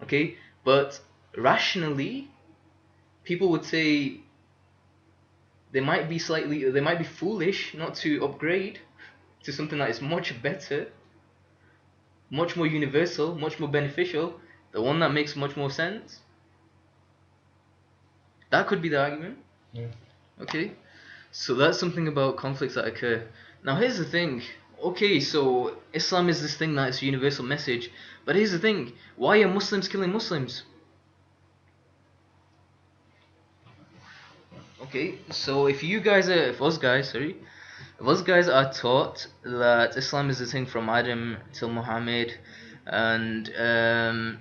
Okay, but rationally, people would say they might be foolish not to upgrade to something that is much better, much more universal, much more beneficial, the one that makes much more sense. That could be the argument. Yeah. Okay, so that's something about conflicts that occur. Now here's the thing. Okay, so Islam is this thing that is a universal message, but here's the thing: why are Muslims killing Muslims? Okay, so if us guys, sorry, if us guys are taught that Islam is the thing from Adam till Muhammad, and um,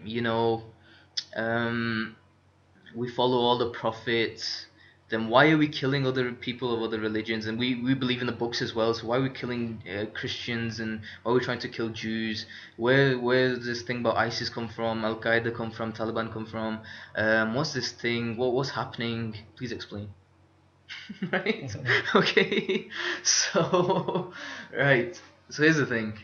we follow all the prophets, then why are we killing other people of other religions? And we believe in the books as well, so why are we killing Christians, and why are we trying to kill Jews? Where does this thing about ISIS come from? Al Qaeda come from? Taliban come from? What's this thing? What's happening? Please explain. Right? Okay. So, right. So here's the thing.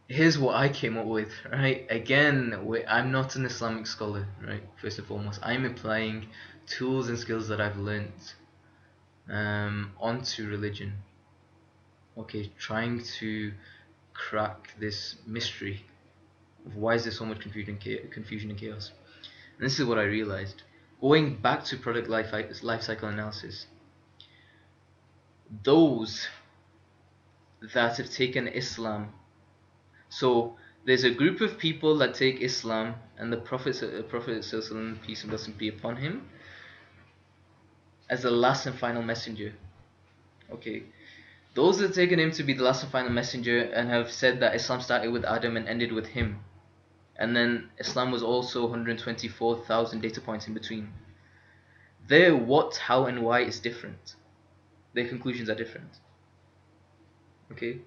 Here's what I came up with, right? Again, I'm not an Islamic scholar, right? First and foremost, I'm applying tools and skills that I've learnt onto religion. Okay, trying to crack this mystery of why is there so much confusion and chaos. And this is what I realized. Going back to product life cycle analysis, those that have taken Islam So there's a group of people that take Islam and the Prophet Sallallahu peace and blessing be upon him, as the last and final messenger. Okay, those that have taken him to be the last and final messenger and have said that Islam started with Adam and ended with him, and then Islam was also 124,000 data points in between. Their what, how, and why is different. Their conclusions are different. Okay,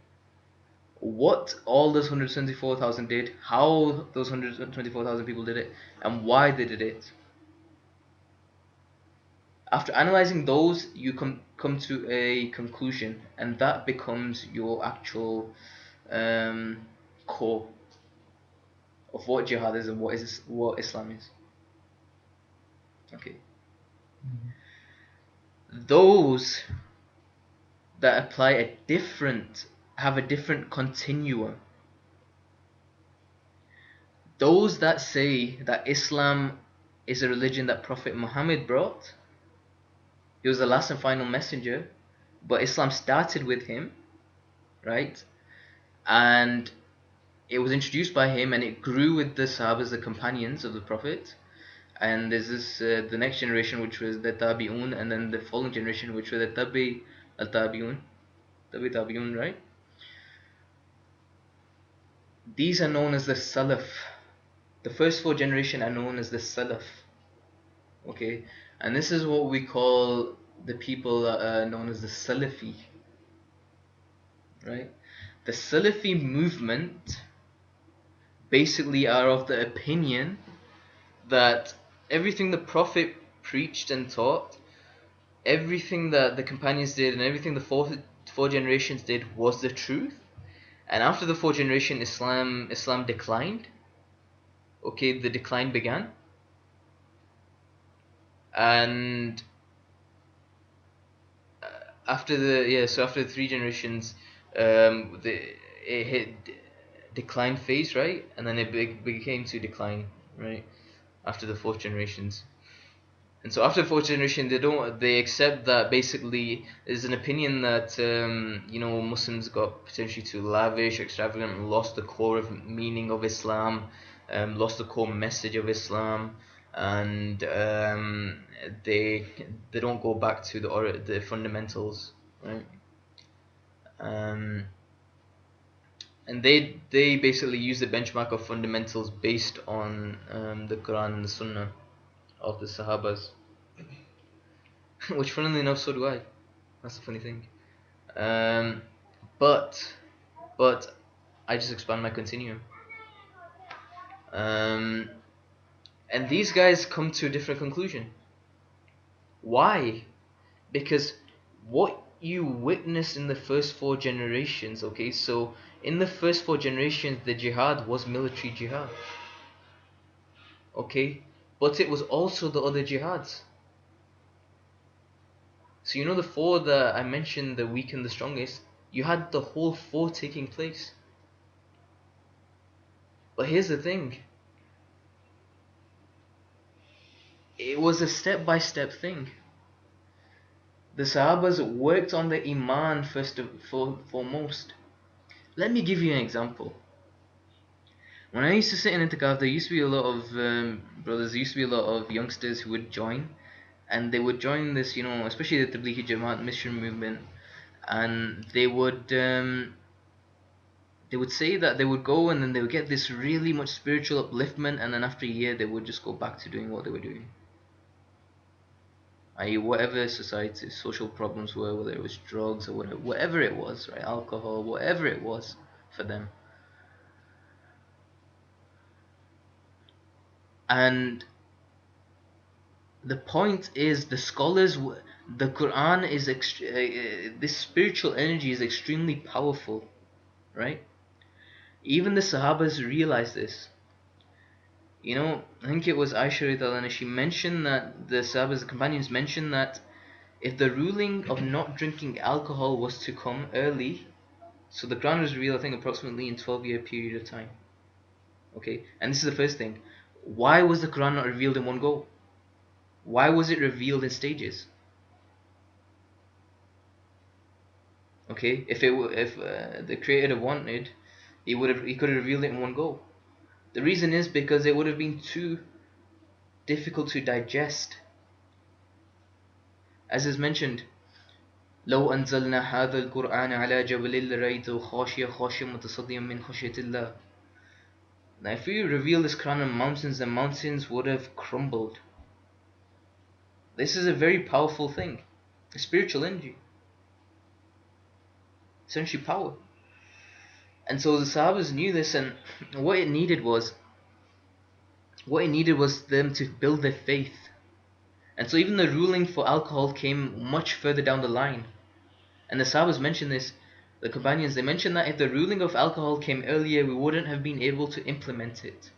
what all those 124,000 did, how those 124,000 people did it, and why they did it. After analyzing those, you come to a conclusion, and that becomes your actual core of what jihad is and what Islam is. Okay. Those that apply have a different continuum. Those that say that Islam is a religion that Prophet Muhammad brought, he was the last and final messenger, but Islam started with him, right? And it was introduced by him and it grew with the Sahabas, the companions of the Prophet. And there's this the next generation, which was the Tabi'un, and then the following generation, which were the Tabi'un, right? These are known as the Salaf. The first four generation are known as the Salaf. Okay, and this is what we call the people that are known as the Salafi. Right, the Salafi movement basically are of the opinion that everything the Prophet preached and taught, everything that the companions did, and everything the four generations did was the truth. And after the fourth generation, Islam declined. Okay, the decline began, and after the three generations, it hit decline phase, right, and then it became to decline, right, after the fourth generations. And so after the fourth generation, they accept that basically there's an opinion that Muslims got potentially too lavish, extravagant, and lost the core of meaning of Islam, lost the core message of Islam, and they don't go back to the fundamentals, right? Um, and they basically use the benchmark of fundamentals based on the Quran and the Sunnah of the Sahabas. Which, funnily enough, so do I. That's the funny thing. Um, but I just expand my continuum. And these guys come to a different conclusion. Why? Because what you witnessed in the first four generations, okay, so in the first four generations, the jihad was military jihad. Okay, but it was also the other jihads. So the four that I mentioned, the weak and the strongest, you had the whole four taking place. But here's the thing. It was a step-by-step thing. The Sahabas worked on the Iman first and foremost. Let me give you an example. When I used to sit in Intikaf, there used to be a lot of brothers, there used to be a lot of youngsters who would join. And they would join this, especially the Tablighi Jamaat mission movement. And they would say that they would go and then they would get this really much spiritual upliftment, and then after a year they would just go back to doing what they were doing. I.e., whatever society's social problems were, whether it was drugs or whatever it was, right, alcohol, whatever it was for them. And the point is, the Quran is this spiritual energy is extremely powerful, right? Even the Sahabas realized this. I think it was Aisha and she mentioned that the Sahabas, the companions, mentioned that if the ruling of not drinking alcohol was to come early, so the Quran was revealed, I think, approximately in 12-year period of time. Okay, and this is the first thing. Why was the Quran not revealed in one go? Why was it revealed in stages? Okay, if the Creator wanted, He could have revealed it in one go. The reason is because it would have been too difficult to digest. As is mentioned, لو أنزلنا هذا القرآن على جبل لرأيته خاشعا متصدعا من خشية الله. Now, if we reveal this Quran on mountains, the mountains would have crumbled. This is a very powerful thing, a spiritual energy, essentially power. And so the Sahabas knew this, and what it needed was them to build their faith. And so even the ruling for alcohol came much further down the line. And the Sahabas mentioned this, the companions, they mentioned that if the ruling of alcohol came earlier, we wouldn't have been able to implement it.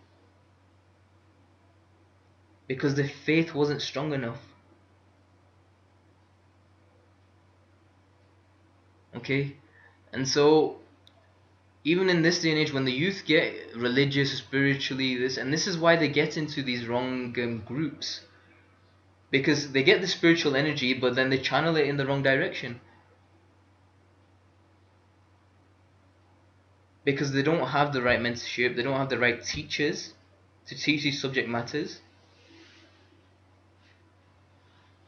Because the faith wasn't strong enough. Okay? And so, even in this day and age, when the youth get religious, spiritually, and this is why they get into these wrong groups. Because they get the spiritual energy, but then they channel it in the wrong direction. Because they don't have the right mentorship, they don't have the right teachers to teach these subject matters.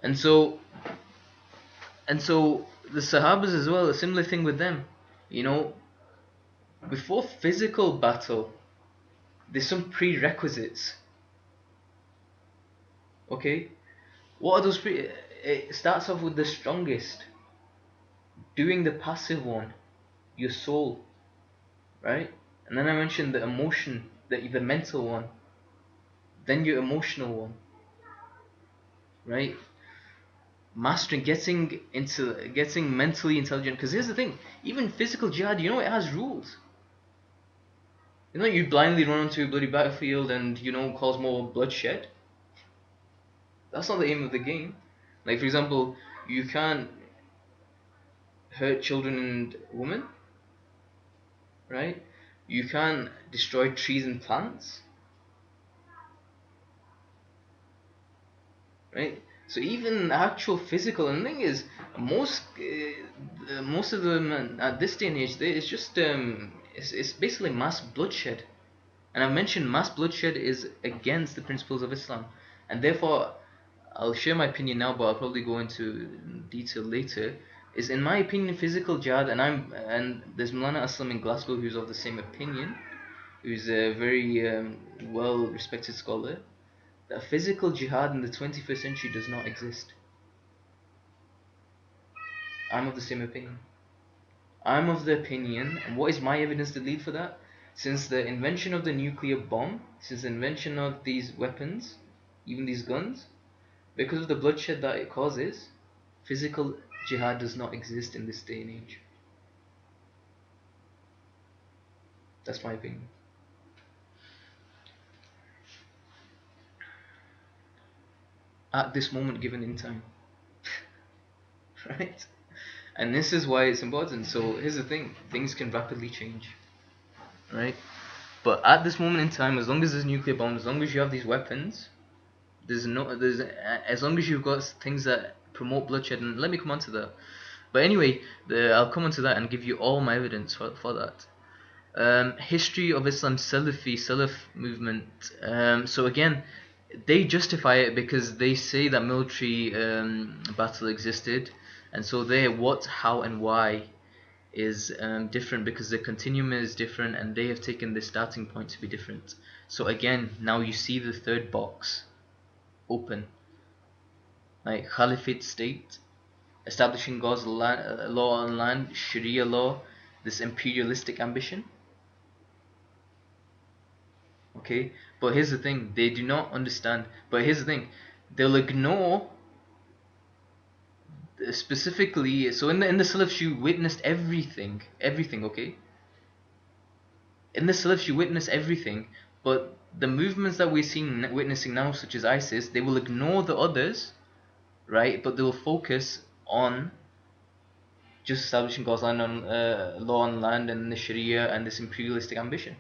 And so the Sahabas as well, a similar thing with them. You know, before physical battle, there's some prerequisites. Okay? What are those it starts off with the strongest. Doing the passive one, your soul. Right? And then I mentioned the emotion, the mental one. Then your emotional one. Right? Mastering, getting mentally intelligent. Because here's the thing, even physical jihad, you know, it has rules. You know, you blindly run onto a bloody battlefield and, you know, cause more bloodshed. That's not the aim of the game. Like, for example, you can't hurt children and women, right? You can't destroy trees and plants, right? So even actual physical, and the thing is, most of them at this day and age, it's just it's basically mass bloodshed. And I've mentioned mass bloodshed is against the principles of Islam, and therefore I'll share my opinion now, but I'll probably go into detail later. Is in my opinion, physical jihad, and there's Mulana Aslam in Glasgow who's of the same opinion, who's a very well-respected scholar, that physical jihad in the 21st century does not exist. I'm of the same opinion. I'm of the opinion, and what is my evidence to lead for that? Since the invention of the nuclear bomb, since the invention of these weapons, even these guns, because of the bloodshed that it causes, physical jihad does not exist in this day and age. That's my opinion. At this moment given in time. Right? And this is why it's important. So here's the thing, things can rapidly change. Right? But at this moment in time, as long as there's nuclear bombs, as long as you have these weapons, there's as long as you've got things that promote bloodshed, and let me come on to that. But anyway, I'll come on to that and give you all my evidence for that. History of Islam, Salaf movement. So again, they justify it because they say that military battle existed, and so their what, how, and why is different because the continuum is different, and they have taken the starting point to be different. So again, now you see the third box open, like Caliphate state, establishing God's law on land, Sharia law, this imperialistic ambition. Okay, but here's the thing, they do not understand. But here's the thing, they'll ignore specifically. So in the Salafs you witnessed everything. Okay, in the Salafs you witness everything, but the movements that we're witnessing now, such as ISIS, they will ignore the others, right? But they will focus on just establishing God's law on land and the Sharia and this imperialistic ambition.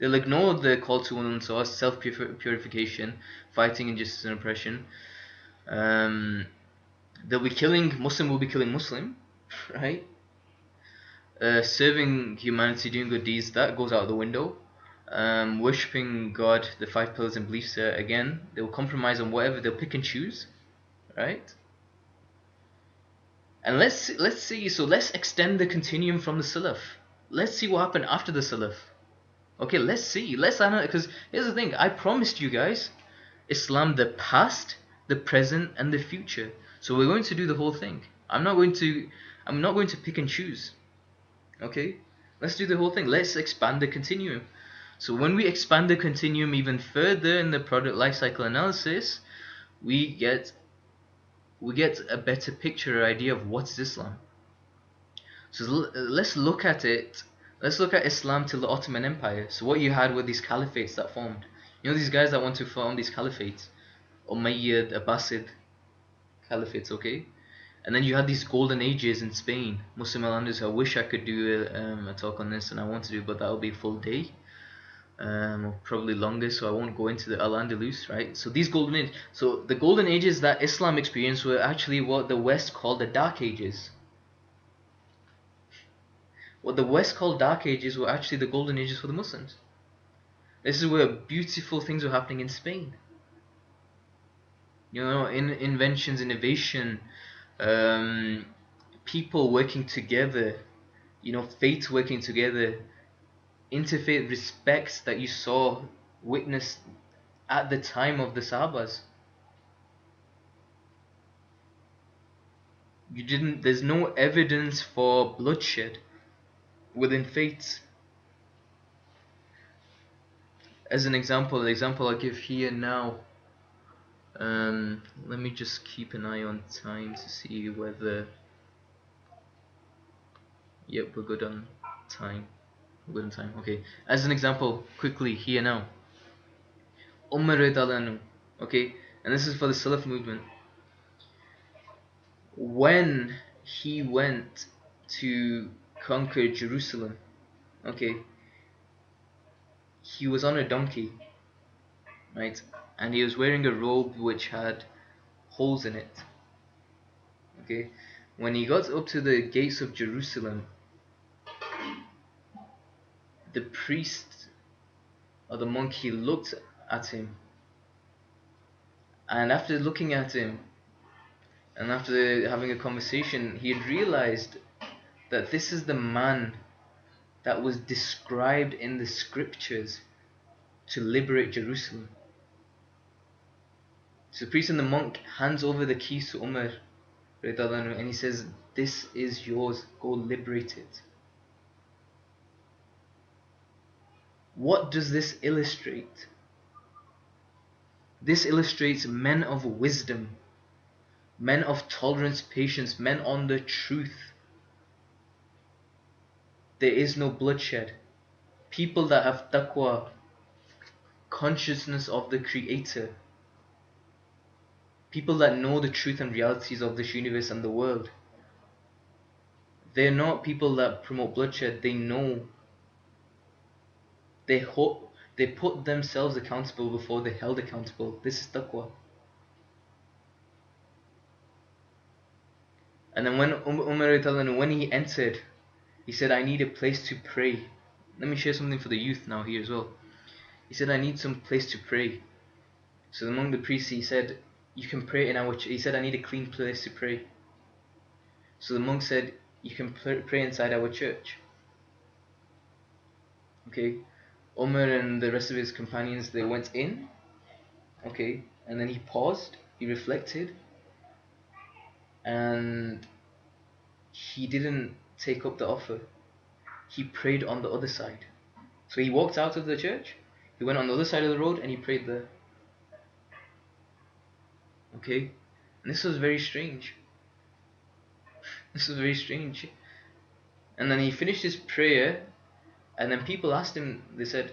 They'll ignore the call to one source, self-purification, fighting injustice and oppression. They'll be killing Muslim, will be killing Muslim, right? Serving humanity, doing good deeds, that goes out the window. Worshipping God, the five pillars and beliefs, again, they'll compromise on whatever, they'll pick and choose, right? And let's see. So let's extend the continuum from the Salaf. Let's see what happened after the Salaf. Okay, let's see. Let's analyze. Because here's the thing. I promised you guys, Islam, the past, the present, and the future. So we're going to do the whole thing. I'm not going to. I'm not going to pick and choose. Okay, let's do the whole thing. Let's expand the continuum. So when we expand the continuum even further in the product lifecycle analysis, we get a better picture or idea of what's Islam. So let's look at it. Let's look at Islam till the Ottoman Empire. So what you had were these caliphates that formed. You know these guys that want to form these caliphates, Umayyad, Abbasid caliphates, okay? And then you had these golden ages in Spain. Muslim al-Andalus. I wish I could do a talk on this, and I want to do, but that will be a full day, or probably longer. So I won't go into the al-Andalus, right? So these golden ages. So the golden ages that Islam experienced were actually what the West called the Dark Ages. What the West called Dark Ages were actually the golden ages for the Muslims. This is where beautiful things were happening in Spain. You know, inventions, innovation, um, people working together, you know, faiths working together, interfaith respects that you saw witnessed at the time of the Sahabas. There's no evidence for bloodshed within faiths. As an example, the example I give here now, let me just keep an eye on time to see whether, yep, we're good on time. We're good on time, okay. As an example, quickly, here now, Umar radiallahu anhu, okay, and this is for the Salaf movement. When he went to conquer Jerusalem, okay, he was on a donkey, right, and he was wearing a robe which had holes in it, okay. When he got up to the gates of Jerusalem, the priest or the monk, he looked at him, and after looking at him and after having a conversation, he had realized that this is the man that was described in the scriptures to liberate Jerusalem. So the priest and the monk hands over the keys to Umar and he says, "This is yours, go liberate it." What does this illustrate? This illustrates men of wisdom, men of tolerance, patience, men on the truth. There is no bloodshed. People that have taqwa, consciousness of the Creator. People that know the truth and realities of this universe and the world. They're not people that promote bloodshed. They know. They hope. They put themselves accountable before they're held accountable. This is taqwa. And then when Umar, when he entered, he said, "I need a place to pray." Let me share something for the youth now here as well. He said, "I need some place to pray." So among the priests, he said, "You can pray in our." He said, "I need a clean place to pray." So the monk said, "You can pray inside our church." Okay, Umar and the rest of his companions, they went in. Okay, and then he paused. He reflected, and he didn't take up the offer. He prayed on the other side. So he walked out of the church. He went on the other side of the road and he prayed there. Okay, and this was very strange. This was very strange. And then he finished his prayer, and then people asked him. They said,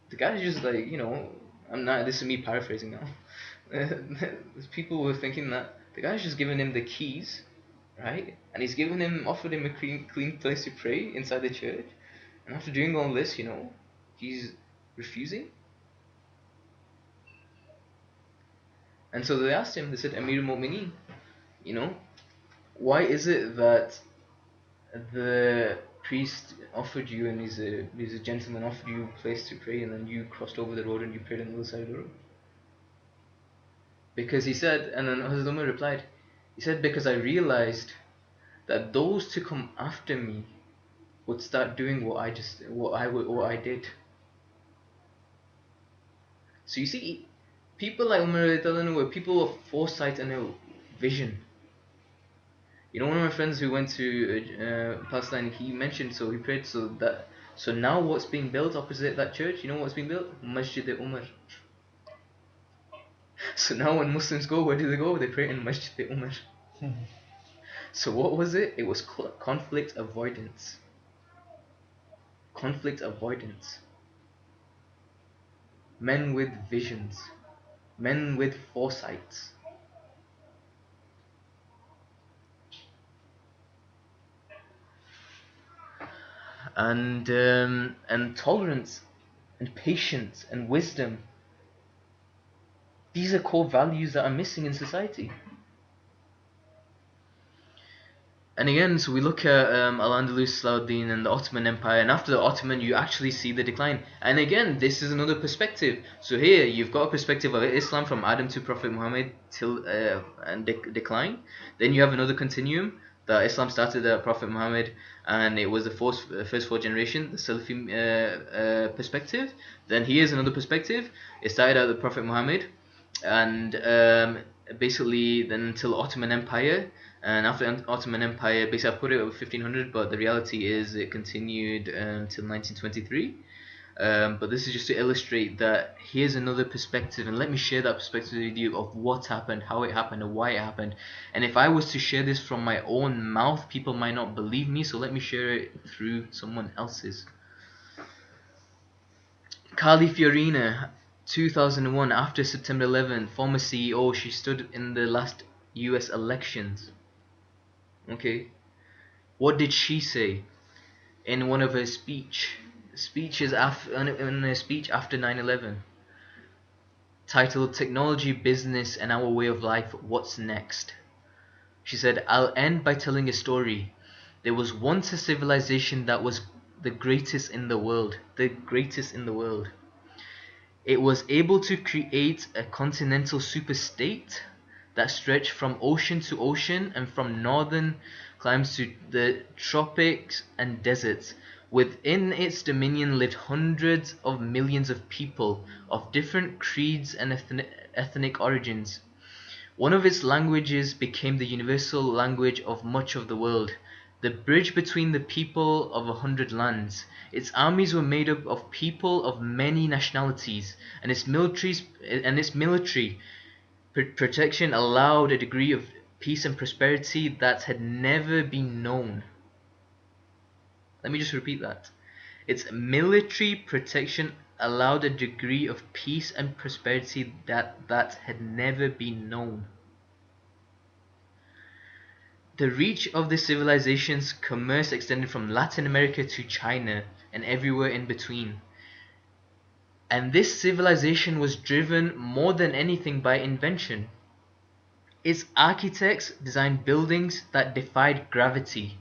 "The guy's just like, you know, I'm not. This is me paraphrasing now. People were thinking that the guy's just giving him the keys, right? And he's offered him a clean place to pray inside the church. And after doing all this, you know, he's refusing." And so they asked him. They said, "Amir al-Mu'mineen, you know, why is it that the priest offered you, and he's a gentleman, offered you a place to pray, and then you crossed over the road and you prayed on the other side of the road? Because he said, and then Hazrat Umar replied, he said, because I realized that those to come after me would start doing what I did. So you see, people like Umar were people of foresight and a vision. You know, one of my friends who went to Palestine, he mentioned, so he prayed, so now what's being built opposite that church? You know what's being built? Masjid Umar. So now when Muslims go, where do they go? They pray in Masjid Umar. So what was it? It was conflict avoidance. Conflict avoidance. Men with visions. Men with foresights. And tolerance and patience and wisdom. These are core values that are missing in society. And again, so we look at Al-Andalus, Salahuddin, and the Ottoman Empire, and after the Ottoman, you actually see the decline. And again, this is another perspective. So here, you've got a perspective of Islam from Adam to Prophet Muhammad till and decline. Then you have another continuum that Islam started at Prophet Muhammad, and it was the first four generation, the Salafi perspective. Then here's another perspective. It started at the Prophet Muhammad, and basically then until Ottoman Empire, and after Ottoman Empire, basically I put it at 1500, but the reality is it continued till 1923. But this is just to illustrate that here's another perspective, and let me share that perspective with you of what happened, how it happened, and why it happened. And if I was to share this from my own mouth, people might not believe me, so let me share it through someone else's. Carly Fiorina, 2001, after September 11th, former CEO, she stood in the last US elections. Okay. What did she say in one of her speeches in her speech after 9/11, titled Technology, Business and Our Way of Life, What's Next? She said, "I'll end by telling a story. There was once a civilization that was the greatest in the world, the greatest in the world. It was able to create a continental superstate that stretched from ocean to ocean and from northern climes to the tropics and deserts. Within its dominion lived hundreds of millions of people of different creeds and ethnic origins. One of its languages became the universal language of much of the world, the bridge between the people of 100 lands. Its armies were made up of people of many nationalities, and its military protection allowed a degree of peace and prosperity that had never been known." Let me just repeat that. Its military protection allowed a degree of peace and prosperity that had never been known. The reach of this civilization's commerce extended from Latin America to China and everywhere in between. And this civilization was driven more than anything by invention. Its architects designed buildings that defied gravity.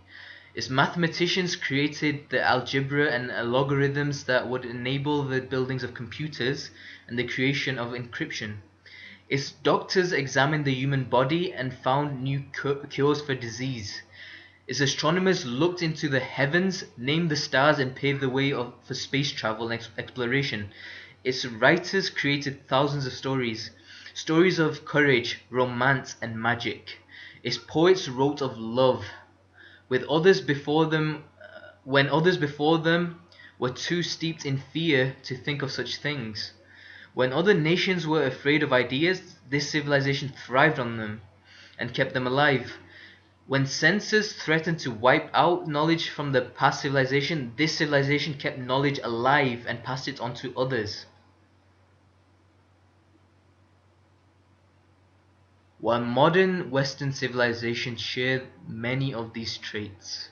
Its mathematicians created the algebra and logarithms that would enable the buildings of computers and the creation of encryption. Its doctors examined the human body and found new cures for disease. Its astronomers looked into the heavens, named the stars, and paved the way for space travel and exploration. Its writers created thousands of stories, stories of courage, romance, and magic. Its poets wrote of love, with others before them, when others before them were too steeped in fear to think of such things. When other nations were afraid of ideas, this civilization thrived on them and kept them alive. When censors threatened to wipe out knowledge from the past civilization, this civilization kept knowledge alive and passed it on to others. While modern Western civilizations share many of these traits,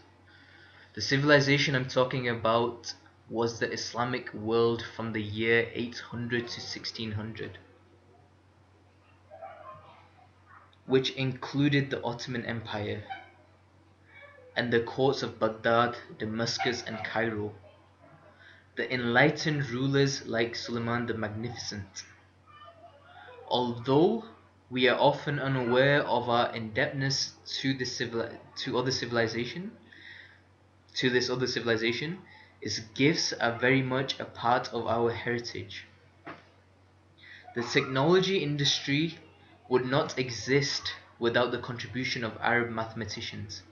the civilization I'm talking about was the Islamic world from the year 800 to 1600, which included the Ottoman Empire. and the courts of Baghdad, Damascus, and Cairo. The enlightened rulers like Suleiman the Magnificent. Although we are often unaware of our indebtedness to to other civilization, to this other civilization, its gifts are very much a part of our heritage. The technology industry would not exist without the contribution of Arab mathematicians.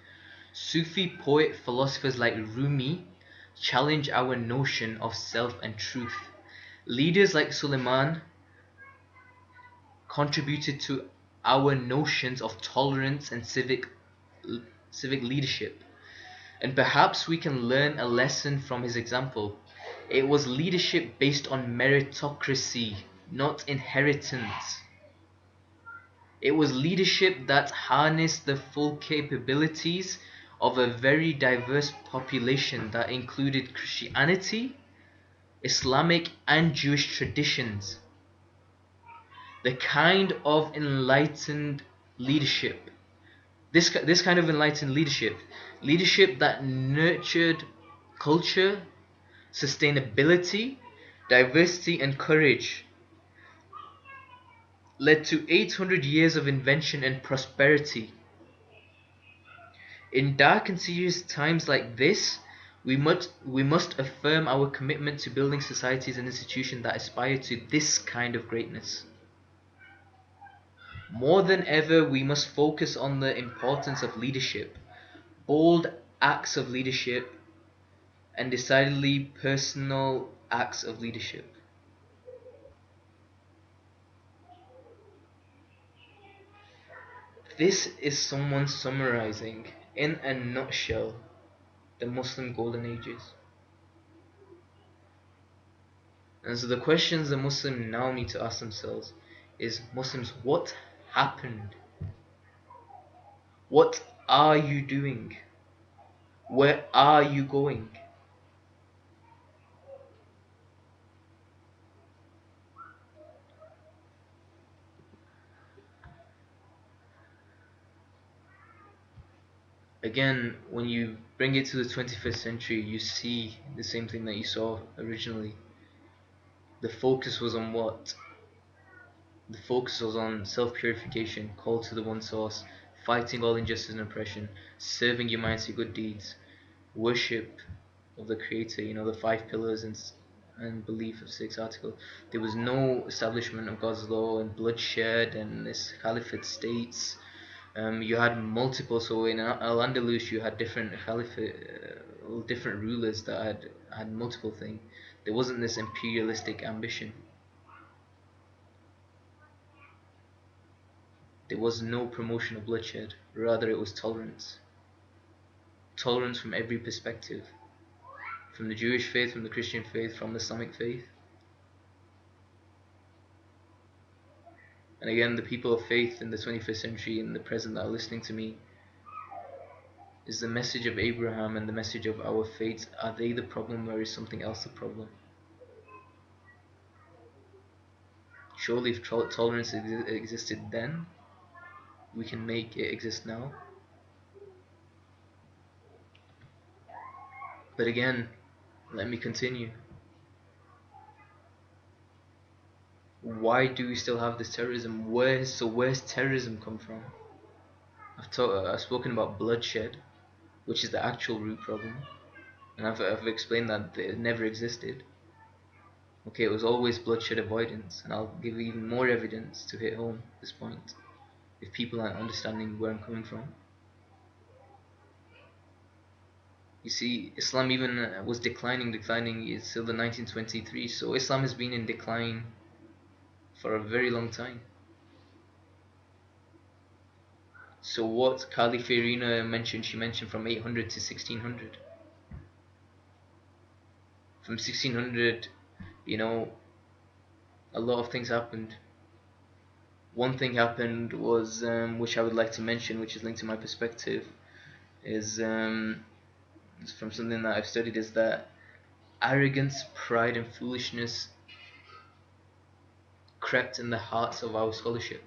Sufi poet philosophers like Rumi challenge our notion of self and truth. Leaders like Suleiman contributed to our notions of tolerance and civic leadership. And perhaps we can learn a lesson from his example. It was leadership based on meritocracy, not inheritance. It was leadership that harnessed the full capabilities of a very diverse population that included Christianity, Islamic, and Jewish traditions. The kind of enlightened leadership, this kind of enlightened leadership that nurtured culture, sustainability, diversity, and courage, led to 800 years of invention and prosperity. In dark and serious times like this, we must affirm our commitment to building societies and institutions that aspire to this kind of greatness. More than ever, we must focus on the importance of leadership, bold acts of leadership, and decidedly personal acts of leadership. This is someone summarizing, in a nutshell, the Muslim Golden Ages. And so the questions the Muslims now need to ask themselves is, Muslims, what happened? What are you doing? Where are you going? Again, when you bring it to the 21st century, you see the same thing that you saw originally. The focus was on what? The focus was on self-purification, call to the one source, fighting all injustice and oppression, serving humanity good deeds, worship of the Creator, the five pillars and belief of six articles. There was no establishment of God's law and bloodshed and this caliphate states. You had multiple, so in Al-Andalus you had different caliphate, different rulers that had multiple things. There wasn't this imperialistic ambition. There was no promotion of bloodshed, rather it was tolerance. Tolerance from every perspective, from the Jewish faith, from the Christian faith, from the Islamic faith. And again, the people of faith in the 21st century and the present that are listening to me, is the message of Abraham and the message of our faith, are they the problem, or is something else the problem? Surely if tolerance existed then, we can make it exist now. But again, let me continue. Why do we still have this terrorism? Where's terrorism come from? I've spoken about bloodshed, which is the actual root problem, and I've explained that it never existed. Okay, it was always bloodshed avoidance, and I'll give even more evidence to hit home this point, if people aren't understanding where I'm coming from. You see, Islam even was declining until the 1923, so Islam has been in decline for a very long time. So what Caliph Irina mentioned, she mentioned from 800 to 1600. From 1600, you know, a lot of things happened. One thing happened was, which I would like to mention, which is linked to my perspective, is from something that I've studied, is that arrogance, pride, and foolishness crept in the hearts of our scholarship.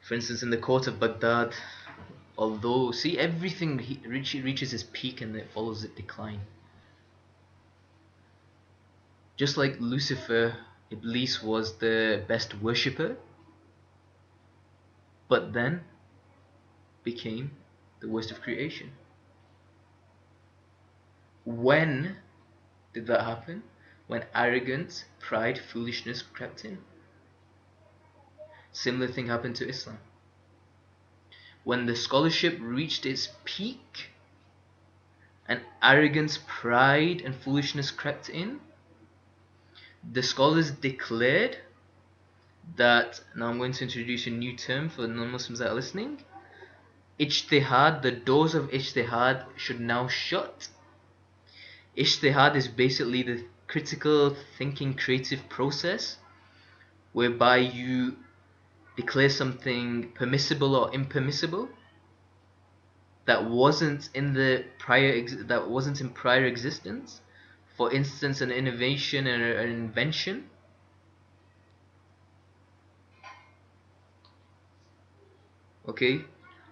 For instance, in the court of Baghdad, Although, see, everything reaches its peak and it follows its decline. Just like Lucifer, Iblis was the best worshipper, but then became the worst of creation. When did that happen? When arrogance, pride, foolishness crept in. Similar thing happened to Islam. When the scholarship reached its peak and arrogance, pride, and foolishness crept in, the scholars declared that, now I'm going to introduce a new term for the non-Muslims that are listening, Ijtihad, the doors of Ijtihad should now shut. Ijtihad is basically the critical thinking creative process whereby you declare something permissible or impermissible that wasn't in prior existence. For instance, an innovation and an invention. Okay,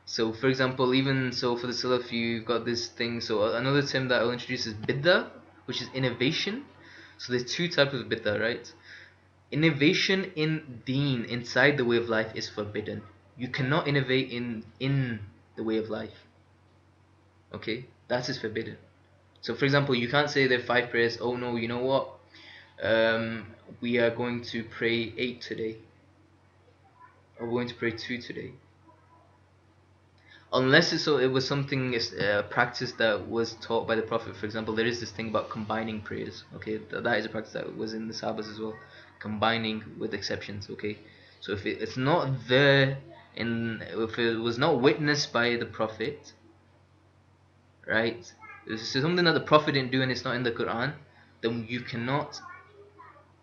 so for example, even so for the Salaf, you've got this thing. So another term that I'll introduce is bid'ah, which is innovation. So there's two types of bid'ah, right? Innovation in deen, inside the way of life, is forbidden. You cannot innovate in the way of life. Okay, that is forbidden. So for example, you can't say there are 5 prayers. Oh no, you know what? We are going to pray 8 today, or we're going to pray 2 today. Unless it was something practice that was taught by the Prophet. For example, there is this thing about combining prayers. Okay, that is a practice that was in the Sahabas as well, combining with exceptions. Okay, so if it's not there if it was not witnessed by the Prophet, right? If it's something that the Prophet didn't do and it's not in the Quran, then you cannot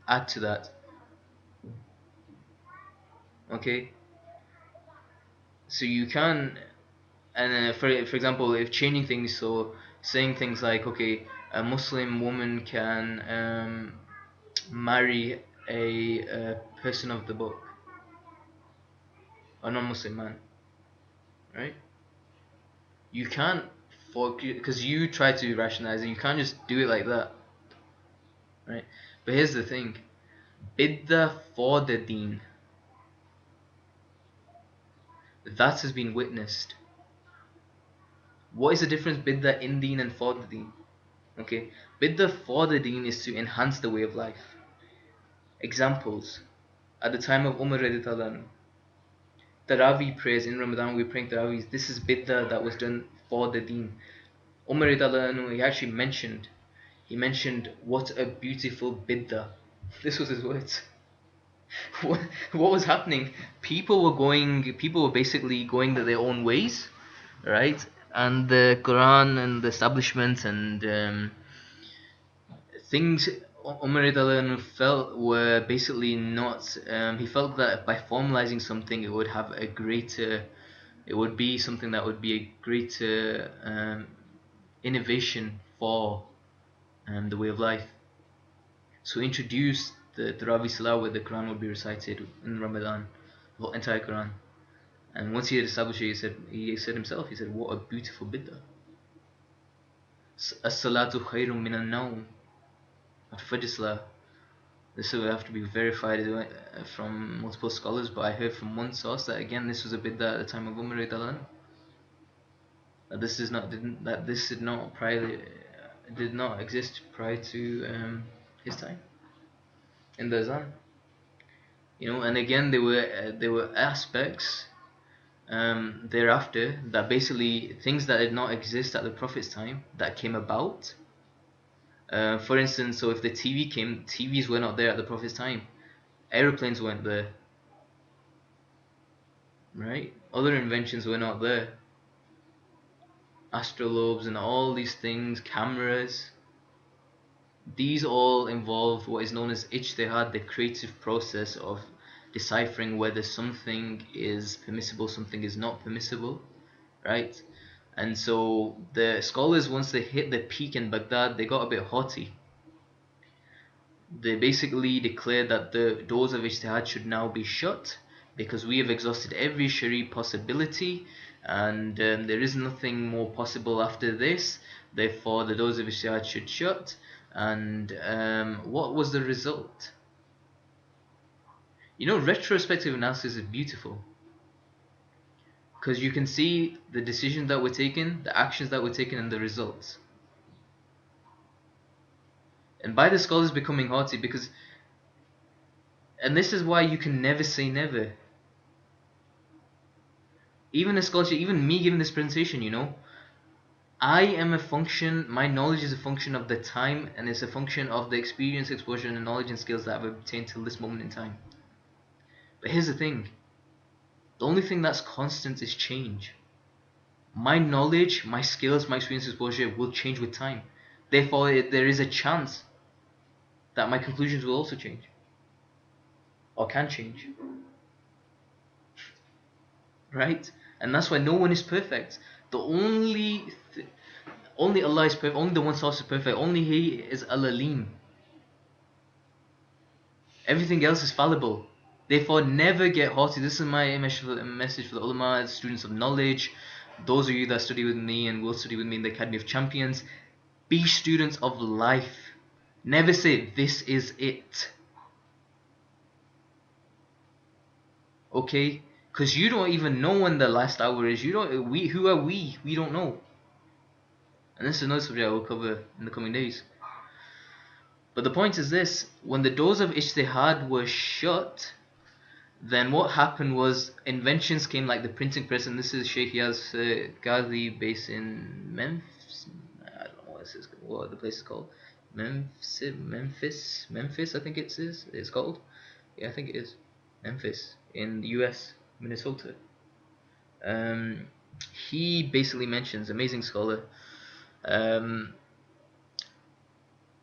add to that. Okay, so you can. And for example, if changing things, so saying things like, okay, a Muslim woman can marry a person of the book, a non-Muslim man, right? You can't, because you try to rationalize it, you can't just do it like that, right? But here's the thing, bid'ah for the deen, that has been witnessed. What is the difference bid'ah in deen and for the deen? Okay, bid'ah for the deen is to enhance the way of life. Examples: at the time of Umar radiallahu anhu, Taraweeh prayers in Ramadan, we're praying Taraweeh. This is bid'ah that was done for the deen. Umar radiallahu anhu, he actually mentioned what a beautiful bid'ah. This was his words. What was happening? People were basically going their own ways, right? And the Quran and the establishment and things Umar felt were basically not. He felt that by formalizing something, it would be something that would be a greater innovation for the way of life. So he introduced the Tarawih Salah where the Quran would be recited in Ramadan, the whole entire Quran. And once he had established it, he said himself, he said, what a beautiful bid'ah. As-salatu khayrun min al-nawm. Fajr Salah. This will have to be verified from multiple scholars, but I heard from one source that again this was a bid'ah at the time of Umar radiallahu anhu. That this did not exist prior to his time in the Azan. And again there were aspects thereafter that basically things that did not exist at the Prophet's time that came about. For instance, so if the TV came, TVs were not there at the Prophet's time. Aeroplanes weren't there, right? Other inventions were not there. Astrolabes and all these things, cameras. These all involve what is known as ijtihad, the creative process of deciphering whether something is permissible, something is not permissible, right? And so the scholars, once they hit the peak in Baghdad, they got a bit haughty. They basically declared that the doors of ijtihad should now be shut because we have exhausted every shari possibility. and there is nothing more possible after this. Therefore, the doors of Jihad should shut. And what was the result? You know, retrospective analysis is beautiful because you can see the decisions that were taken, the actions that were taken, and the results. And by the scholars becoming haughty, because, and this is why you can never say never. Even a scholarship, even me giving this presentation, you know, I am a function, my knowledge is a function of the time, and it's a function of the experience, exposure, and the knowledge and skills that I've obtained till this moment in time. But here's the thing, the only thing that's constant is change. My knowledge, my skills, my experience, exposure will change with time. Therefore, there is a chance that my conclusions will also change, or can change, right? And that's why no one is perfect. The only Allah is perfect. Only the one source is perfect. Only He is Al-Alim. Everything else is fallible. Therefore, never get haughty. This is my message for the ulama, students of knowledge, those of you that study with me and will study with me in the Academy of Champions. Be students of life. Never say, this is it. Okay? Because you don't even know when the last hour is. Who are we? We don't know. And this is another subject I will cover in the coming days. But the point is this, when the doors of Ijtihad were shut, then what happened was inventions came like the printing press, and this is Sheikh Yaz Ghazi based in Memphis. I don't know what the place is called. Memphis, I think it's called. Yeah, I think it is. Memphis in the US, Minnesota. Um, he basically mentions, amazing scholar.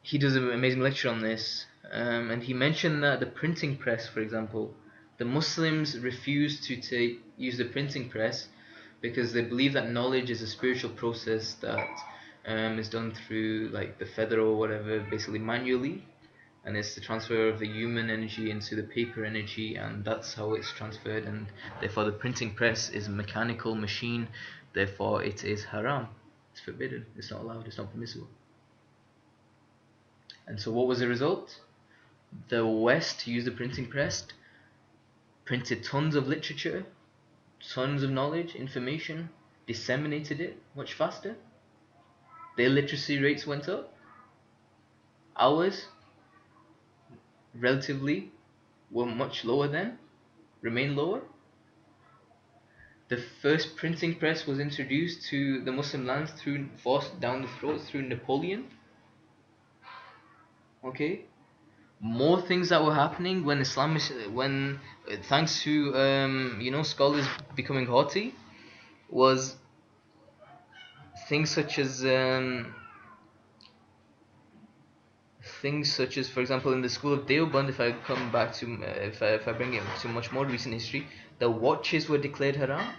He does an amazing lecture on this, and he mentioned that the printing press, for example, the Muslims refuse to use the printing press because they believe that knowledge is a spiritual process that is done through like the feather or whatever, basically manually, and it's the transfer of the human energy into the paper energy, and that's how it's transferred, and therefore the printing press is a mechanical machine, therefore it is haram, it's forbidden, it's not allowed, it's not permissible. And so what was the result? The West used the printing press, printed tons of literature, tons of knowledge, information, disseminated it much faster. Their literacy rates went up. Ours, relatively, were much lower then, remain lower. The first printing press was introduced to the Muslim lands forced down the throats through Napoleon. Okay, more things that were happening when thanks to scholars becoming haughty, was things such as for example, in the school of Deoband, if I come back to if I bring it to much more recent history, the watches were declared haram.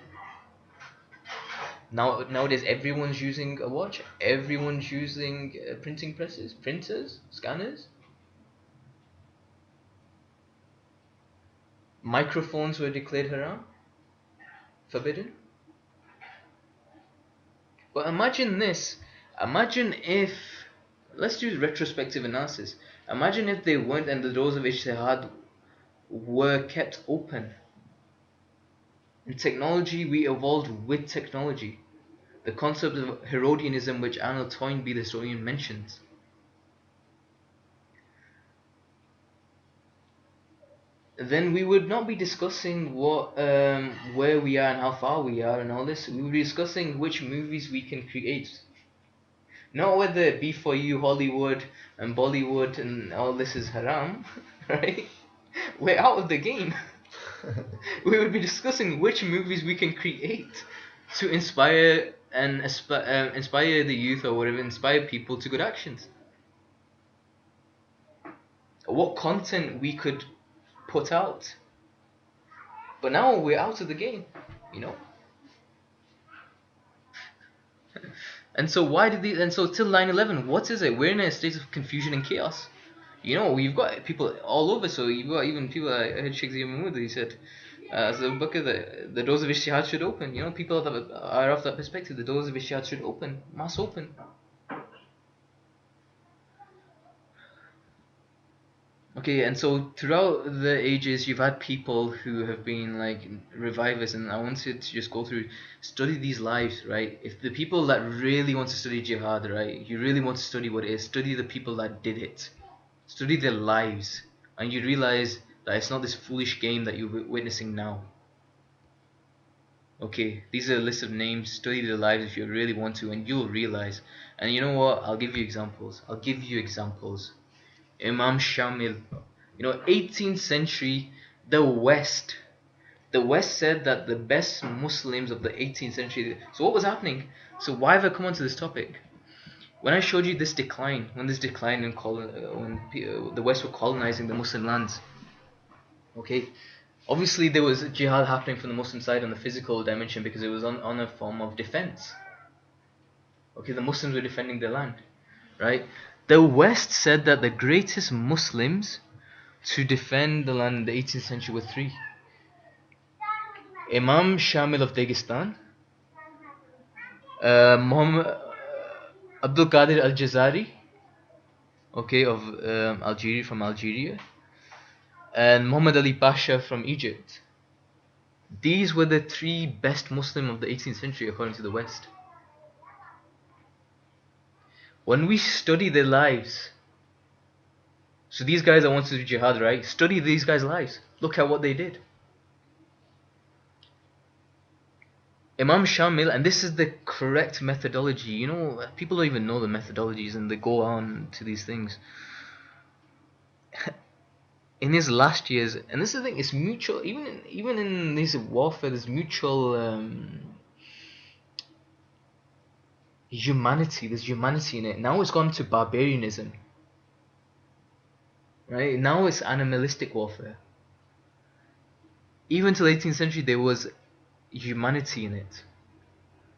Nowadays everyone's using a watch, everyone's using printing presses, printers, scanners. Microphones were declared haram, forbidden. But imagine this. Imagine if, let's do retrospective analysis. Imagine if they weren't and the doors of Ijtihad were kept open. In technology, we evolved with technology. The concept of Herodianism, which Arnold Toynbee, the historian, mentions. Then we would not be discussing where we are and how far we are and all this. We would be discussing which movies we can create. Not whether it be for you Hollywood and Bollywood and all this is haram, right? We're out of the game. We would be discussing which movies we can create to inspire the youth or whatever, inspire people to good actions. What content we could put out. But now we're out of the game, you know. And so till 9/11, what is it? We're in a state of confusion and chaos. You know, you've got people all over. So you've got even people. I heard Sheikh Zia Mahmood. He said, As Abu Bakr, the doors of Ijtihad should open. You know, people that are of that perspective, the doors of Ijtihad should open, mass open. Okay, and so throughout the ages, you've had people who have been like revivers, and I wanted to just go through, study these lives, right? If the people that really want to study jihad, right, you really want to study what it is, study the people that did it, study their lives, and you realize that it's not this foolish game that you're witnessing now. Okay, these are a list of names, study their lives if you really want to, and you'll realize. And you know what? I'll give you examples. I'll give you examples. Imam Shamil. You know, 18th century, the West. The West said that the best Muslims of the 18th century. So what was happening? So why have I come onto this topic? When I showed you this decline, when this decline in the West were colonizing the Muslim lands, okay, obviously there was jihad happening from the Muslim side on the physical dimension because it was on a form of defense. Okay, the Muslims were defending their land, right? The West said that the greatest Muslims to defend the land in the 18th century were three: Imam Shamil of Dagestan, Muhammad Abdul Qadir al Jazari, okay, of Algeria, from Algeria, and Muhammad Ali Pasha from Egypt. These were the three best Muslim of the 18th century according to the West. When we study their lives, so these guys that want to do jihad, right? Study these guys' lives. Look at what they did. Imam Shamil, and this is the correct methodology. You know, people don't even know the methodologies and they go on to these things. In his last years, and this is the thing, it's mutual. Even in this warfare, there's mutual humanity. There's humanity in it. Now it's gone to barbarianism, right? Now it's animalistic warfare. Even till 18th century, there was humanity in it.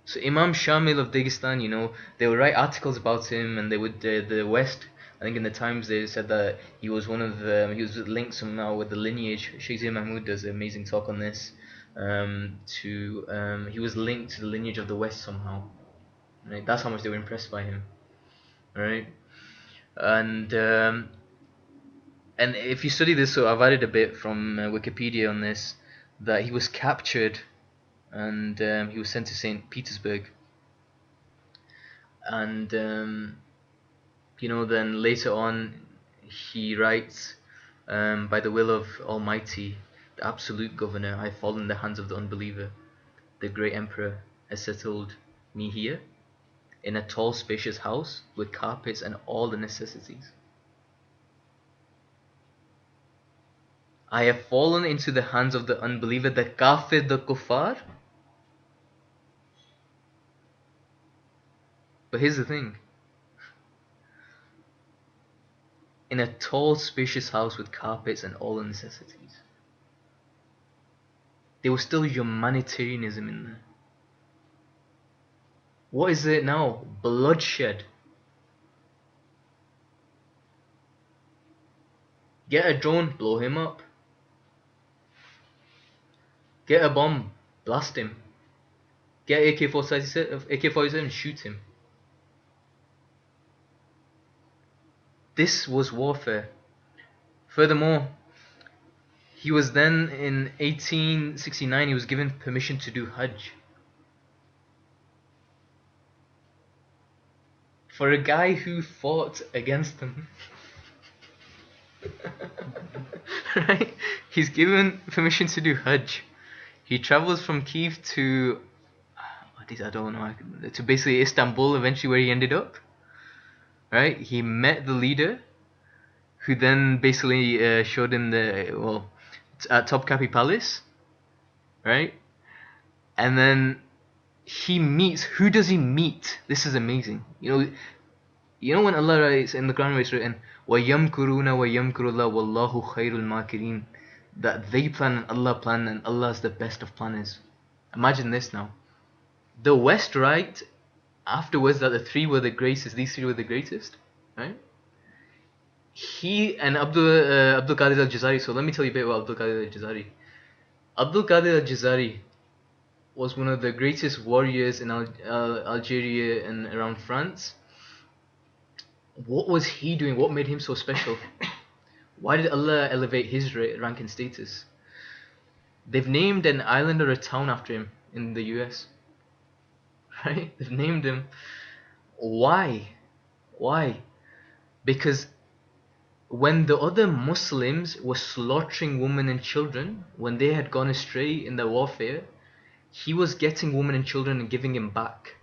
So Imam Shamil of Dagestan, you know, they would write articles about him, and they would the West. I think in the Times they said that he was one of he was linked somehow with the lineage. Sheikh Zia Mahmood does an amazing talk on this. He was linked to the lineage of the West somehow. Right? That's how much they were impressed by him. Right? And if you study this, so I've added a bit from Wikipedia on this, that he was captured and he was sent to St. Petersburg. And you know, then later on he writes, by the will of Almighty, the absolute governor, I fall in the hands of the unbeliever. The great emperor has settled me here in a tall spacious house with carpets and all the necessities. I have fallen into the hands of the unbeliever, the kafir, the kuffar. But here's the thing. In a tall spacious house with carpets and all the necessities. There was still humanitarianism in there. What is it now? Bloodshed. Get a drone, blow him up. Get a bomb, blast him. Get AK-47, shoot him. This was warfare. Furthermore, he was then in 1869, he was given permission to do Hajj. For a guy who fought against them. Right? He's given permission to do Hajj. He travels from Kiev to, I don't know, to basically Istanbul, eventually where he ended up. Right? He met the leader, who then basically showed him at Topkapi Palace. Right? And then he meets, who does he meet? This is amazing. You know when Allah writes in the Quran, where it's written, وَيَمْكُرُونَ وَيَمْكُرُ اللَّهُ وَاللَّهُ خَيْرُ الْمَاكِرِينَ, that they plan and Allah plan, and Allah is the best of planners. Imagine this now. The West write afterwards that the three were the greatest, these three were the greatest, right? He and Abdul Qadir al-Jazari, so let me tell you a bit about Abdul Qadir al-Jazari. Abdul Qadir al-Jazari was one of the greatest warriors in Algeria and around France. What was he doing? What made him so special? Why did Allah elevate his rank and status? They've named an island or a town after him in the US, right? They've named him. Why? Why? Because when the other Muslims were slaughtering women and children, when they had gone astray in their warfare, he was getting women and children and giving them back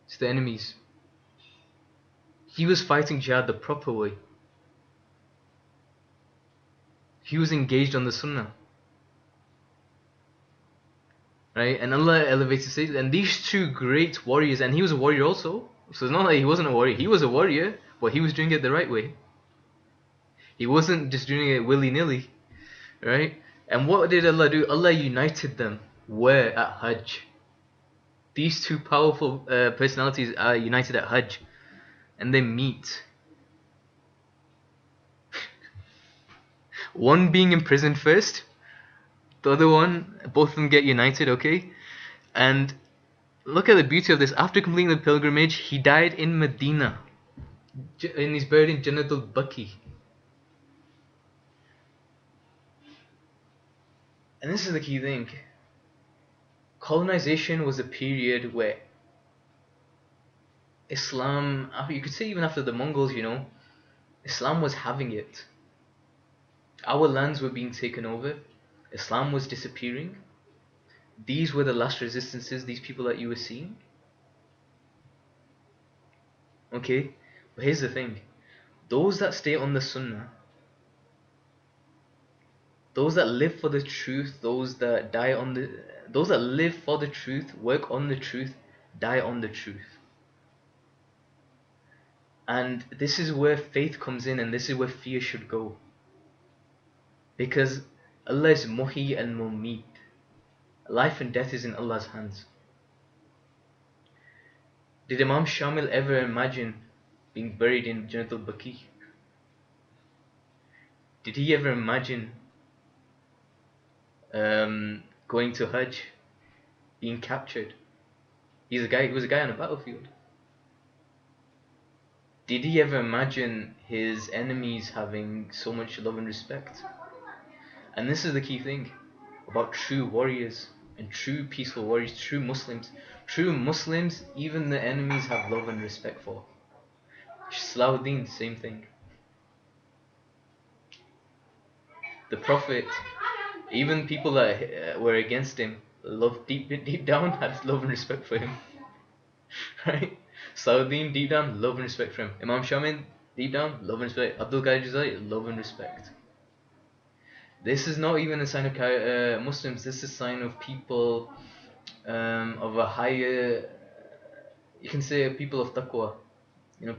to the enemies. He was fighting jihad the proper way. He was engaged on the sunnah. Right? And Allah elevated status. And these two great warriors, and he was a warrior also. So it's not like he wasn't a warrior. He was a warrior, but he was doing it the right way. He wasn't just doing it willy-nilly. Right? And what did Allah do? Allah united them. Where? At Hajj. These two powerful personalities are united at Hajj. And they meet. One being imprisoned first. The other one, both of them get united, okay? And look at the beauty of this. After completing the pilgrimage, he died in Medina. And he's buried in Jannatul Baqi. And this is the key thing. Colonization was a period where Islam, you could say even after the Mongols, Islam was having it. Our lands were being taken over. Islam was disappearing. These were the last resistances, these people that you were seeing. Okay? But here's the thing. Those that stay on the Sunnah, those that live for the truth, those that live for the truth, work on the truth, die on the truth. And this is where faith comes in, and this is where fear should go. Because Allah is Muhyi and Mumeet. Life and death is in Allah's hands. Did Imam Shamil ever imagine being buried in Jannatul Baqi? Did he ever imagine going to Hajj, being captured? He was a guy on a battlefield. Did he ever imagine his enemies having so much love and respect? And this is the key thing about true warriors and true peaceful warriors, true Muslims. True Muslims, even the enemies have love and respect for. Salahuddin, same thing. The Prophet, even people that were against him, deep down had love and respect for him. Right? Salahuddin, deep down, love and respect for him. Imam Shamil, deep down, love and respect. Abdul Qadir Jazari, love and respect. This is not even a sign of Muslims. This is a sign of people of a higher, you can say, people of taqwa.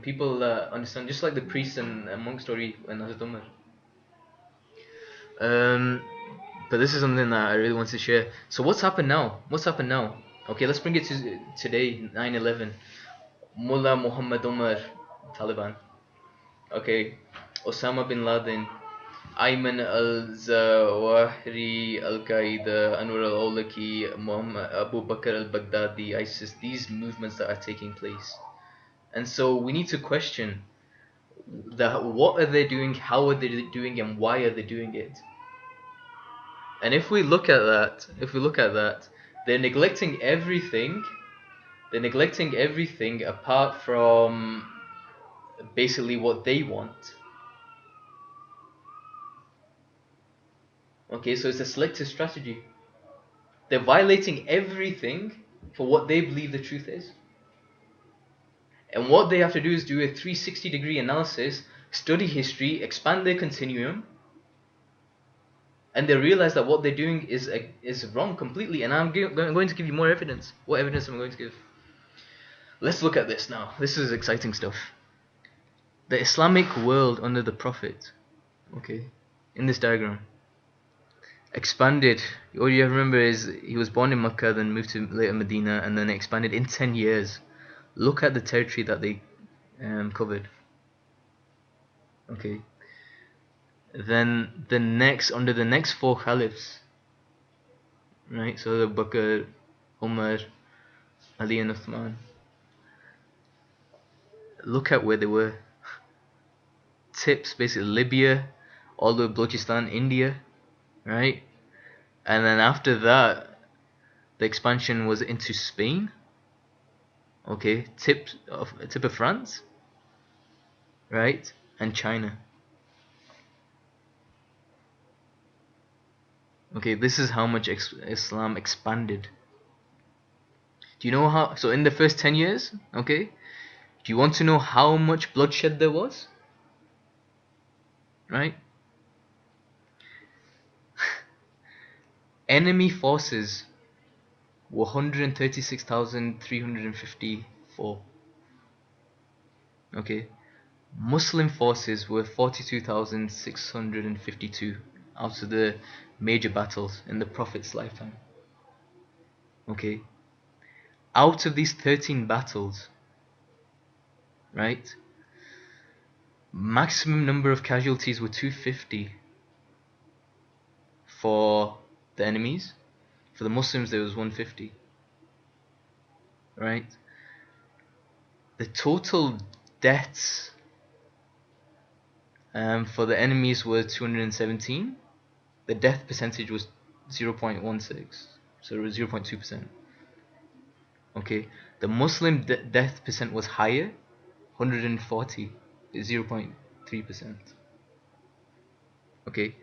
People understand, just like the priest and monk story in Hazrat Umar. But this is something that I really want to share. So what's happened now? Okay, let's bring it to today, 9/11. Mullah Muhammad Umar, Taliban. Okay, Osama bin Laden, Ayman al-Zawahiri, Al-Qaeda, Anwar al-Awlaki, Abu Bakr al-Baghdadi, ISIS, these movements that are taking place. And so we need to question what are they doing, how are they doing, and why are they doing it? And if we look at that, they're neglecting everything. They're neglecting everything apart from basically what they want. Okay, so it's a selective strategy. They're violating everything for what they believe the truth is. And what they have to do is do a 360-degree analysis, study history, expand their continuum, and they realize that what they're doing is wrong completely. And I'm going to give you more evidence. What evidence am I going to give? Let's look at this now. This is exciting stuff. The Islamic world under the Prophet, okay, in this diagram, expanded. All you have to remember is he was born in Mecca, then moved to later Medina, and then expanded in 10 years. Look at the territory that they covered. Okay. Then under the next four caliphs, right? So the Bakr, Umar, Ali, and Uthman. Look at where they were. Tips, basically Libya, all the way Balochistan, India, right? And then after that, the expansion was into Spain. Okay, tip of France, right? And China. Okay, this is how much Islam expanded. Do you know how? So in the first 10 years, okay, do you want to know how much bloodshed there was? Right? Enemy forces were 136,354. Okay. Muslim forces were 42,652 out of the major battles in the Prophet's lifetime. Okay. Out of these 13 battles, right? Maximum number of casualties were 250 for the enemies. For the Muslims, there was 150. Right? The total deaths for the enemies were 217. The death percentage was 0.16, so it was 0.2%. Okay, the Muslim death percent was higher, 140, 0.3%. Okay,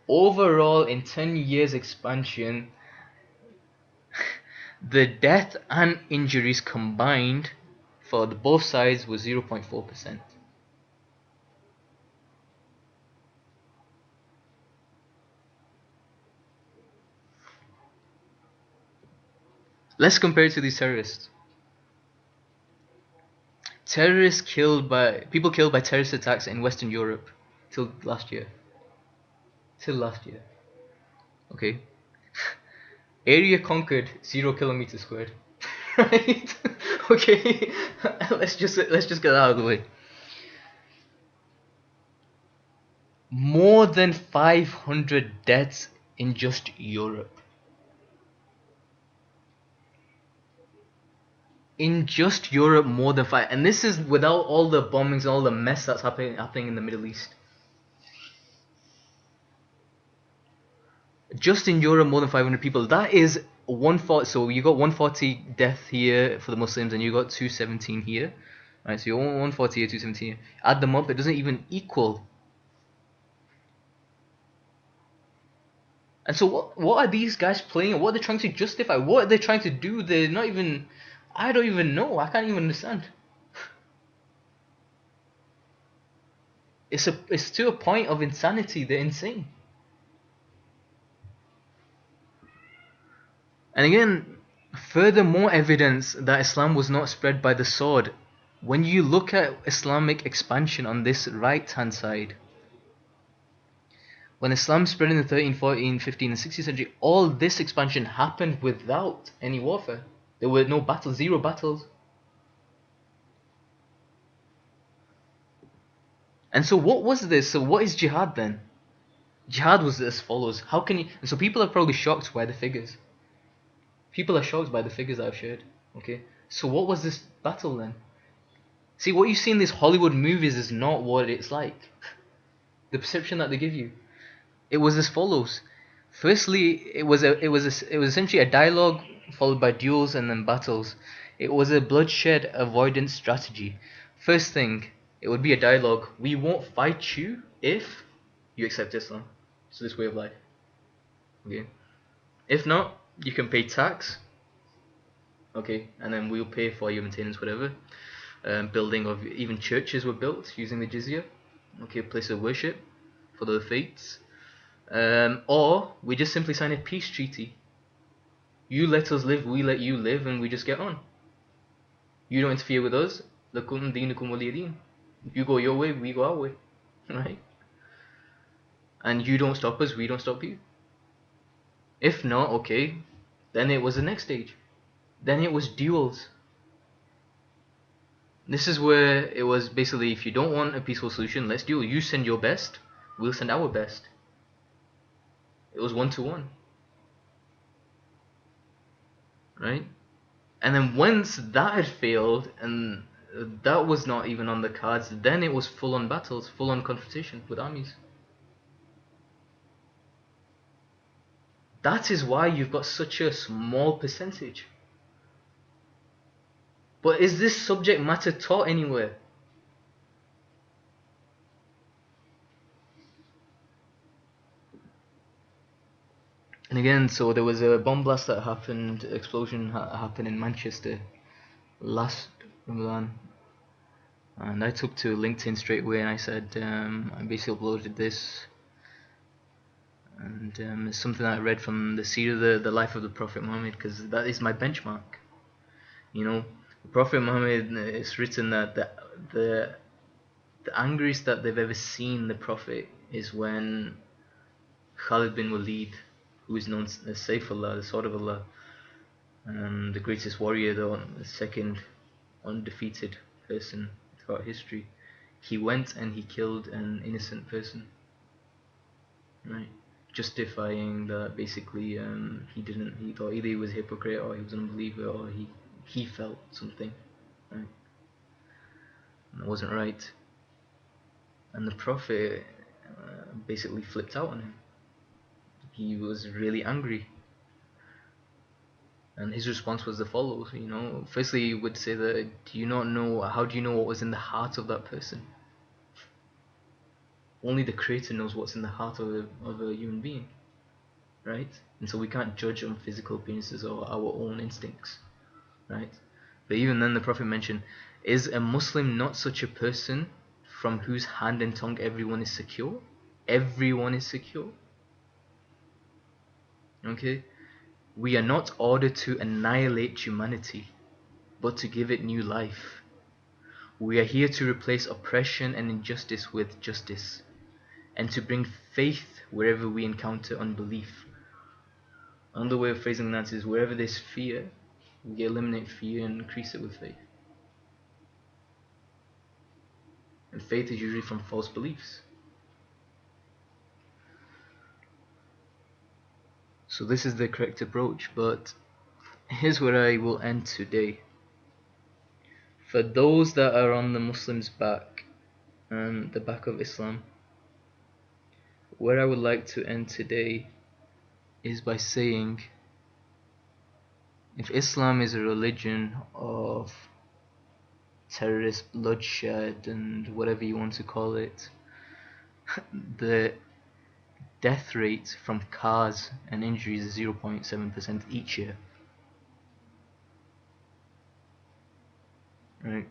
overall in 10 years expansion, the death and injuries combined for both sides was 0.4%. Let's compare it to these terrorists. People killed by terrorist attacks in Western Europe till last year. Okay. Area conquered 0 kilometers squared. Right? Okay. let's just get that out of the way. More than 500 deaths in just Europe. In just Europe, more than five, and this is without all the bombings and all the mess that's happening in the Middle East. Just in Europe, more than 500 people. That is 140. So you got 140 death here for the Muslims, and you got 217 here. Right, so you're 140 here, 217 here. Add them up, it doesn't even equal. And so what are these guys playing? What are they trying to justify? What are they trying to do? They're not even. I don't even know. I can't even understand. It's to a point of insanity. They're insane. And again, furthermore evidence that Islam was not spread by the sword. When you look at Islamic expansion on this right hand side, when Islam spread in the 13th, 14th, 15th, and 16th century, all this expansion happened without any warfare. There were no battles, zero battles. And so what was this? So what is jihad then? Jihad was as follows. How can you... And so people are probably shocked by the figures. People are shocked by the figures that I've shared. Okay? So what was this battle then? See, what you see in these Hollywood movies is not what it's like. The perception that they give you. It was as follows. Firstly, it was essentially a dialogue followed by duels and then battles. It was a bloodshed avoidance strategy. First thing, it would be a dialogue. We won't fight you if you accept Islam. So this way of life. Okay. If not, you can pay tax. Okay, and then we'll pay for your maintenance, whatever. Building of even churches were built using the jizya. Okay, place of worship for the faiths. Or we just simply sign a peace treaty. You let us live, we let you live, and we just get on. You don't interfere with us. Lakum dinukum waliya din. You go your way, we go our way. Right? And you don't stop us, we don't stop you. If not, okay, then it was the next stage. Then it was duels. This is where it was basically, if you don't want a peaceful solution, let's duel. You send your best, we'll send our best. It was 1-to-1, right? And then once that had failed, and that was not even on the cards, then it was full on battles, full on confrontation with armies. That is why you've got such a small percentage. But is this subject matter taught anywhere? And again, so there was a bomb blast that happened, explosion happened in Manchester last Ramadan. And I took to LinkedIn straight away and I said, I basically uploaded this. And it's something that I read from the Seerah, the life of the Prophet Muhammad, because that is my benchmark. You know, the Prophet Muhammad, it's written that the the angriest that they've ever seen the Prophet is when Khalid bin Walid, who is known as Saifullah, the Sword of Allah, the greatest warrior, the second undefeated person throughout history, he went and he killed an innocent person, right? Justifying that basically he thought either he was a hypocrite or he was an unbeliever or he felt something, right? And that wasn't right. And the Prophet basically flipped out on him. He was really angry. And his response was the follows, you know. Firstly, he would say that, do you not know, how do you know what was in the heart of that person? Only the Creator knows what's in the heart of a human being, right? And so we can't judge on physical appearances or our own instincts, right? But even then, the Prophet mentioned, is a Muslim not such a person from whose hand and tongue everyone is secure? Everyone is secure. Okay? We are not ordered to annihilate humanity, but to give it new life. We are here to replace oppression and injustice with justice, and to bring faith wherever we encounter unbelief. Another way of phrasing that is wherever there's fear, we eliminate fear and increase it with faith. And faith is usually from false beliefs. So this is the correct approach, but here's where I will end today. For those that are on the Muslims' back, and the back of Islam, where I would like to end today is by saying, if Islam is a religion of terrorist bloodshed and whatever you want to call it, the death rate from cars and injuries is 0.7% each year. Right?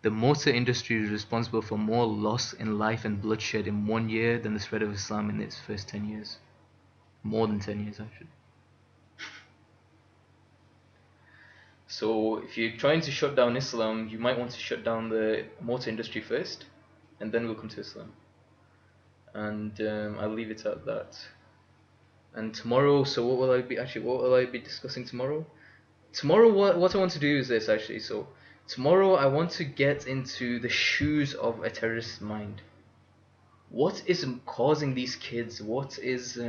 The motor industry is responsible for more loss in life and bloodshed in 1 year than the spread of Islam in its first 10 years. More than 10 years, actually. So if you're trying to shut down Islam, you might want to shut down the motor industry first, and then we'll come to Islam. And I'll leave it at that. And tomorrow, so what will I be discussing tomorrow? Tomorrow, what I want to do is this actually. So tomorrow, I want to get into the shoes of a terrorist's mind. What is causing these kids? What is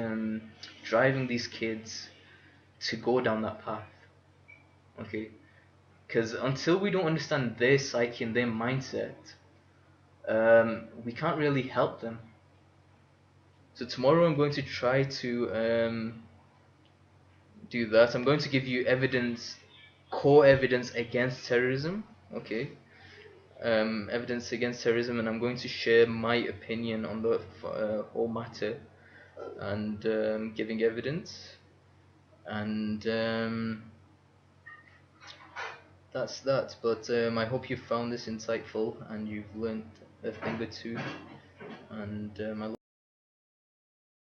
driving these kids to go down that path? Okay, because until we don't understand their psyche and their mindset, we can't really help them. So tomorrow I'm going to try to do that. I'm going to give you evidence, core evidence against terrorism. Okay, evidence against terrorism, and I'm going to share my opinion on the whole matter and giving evidence. And that's that. But I hope you found this insightful and you've learned a thing or two. And I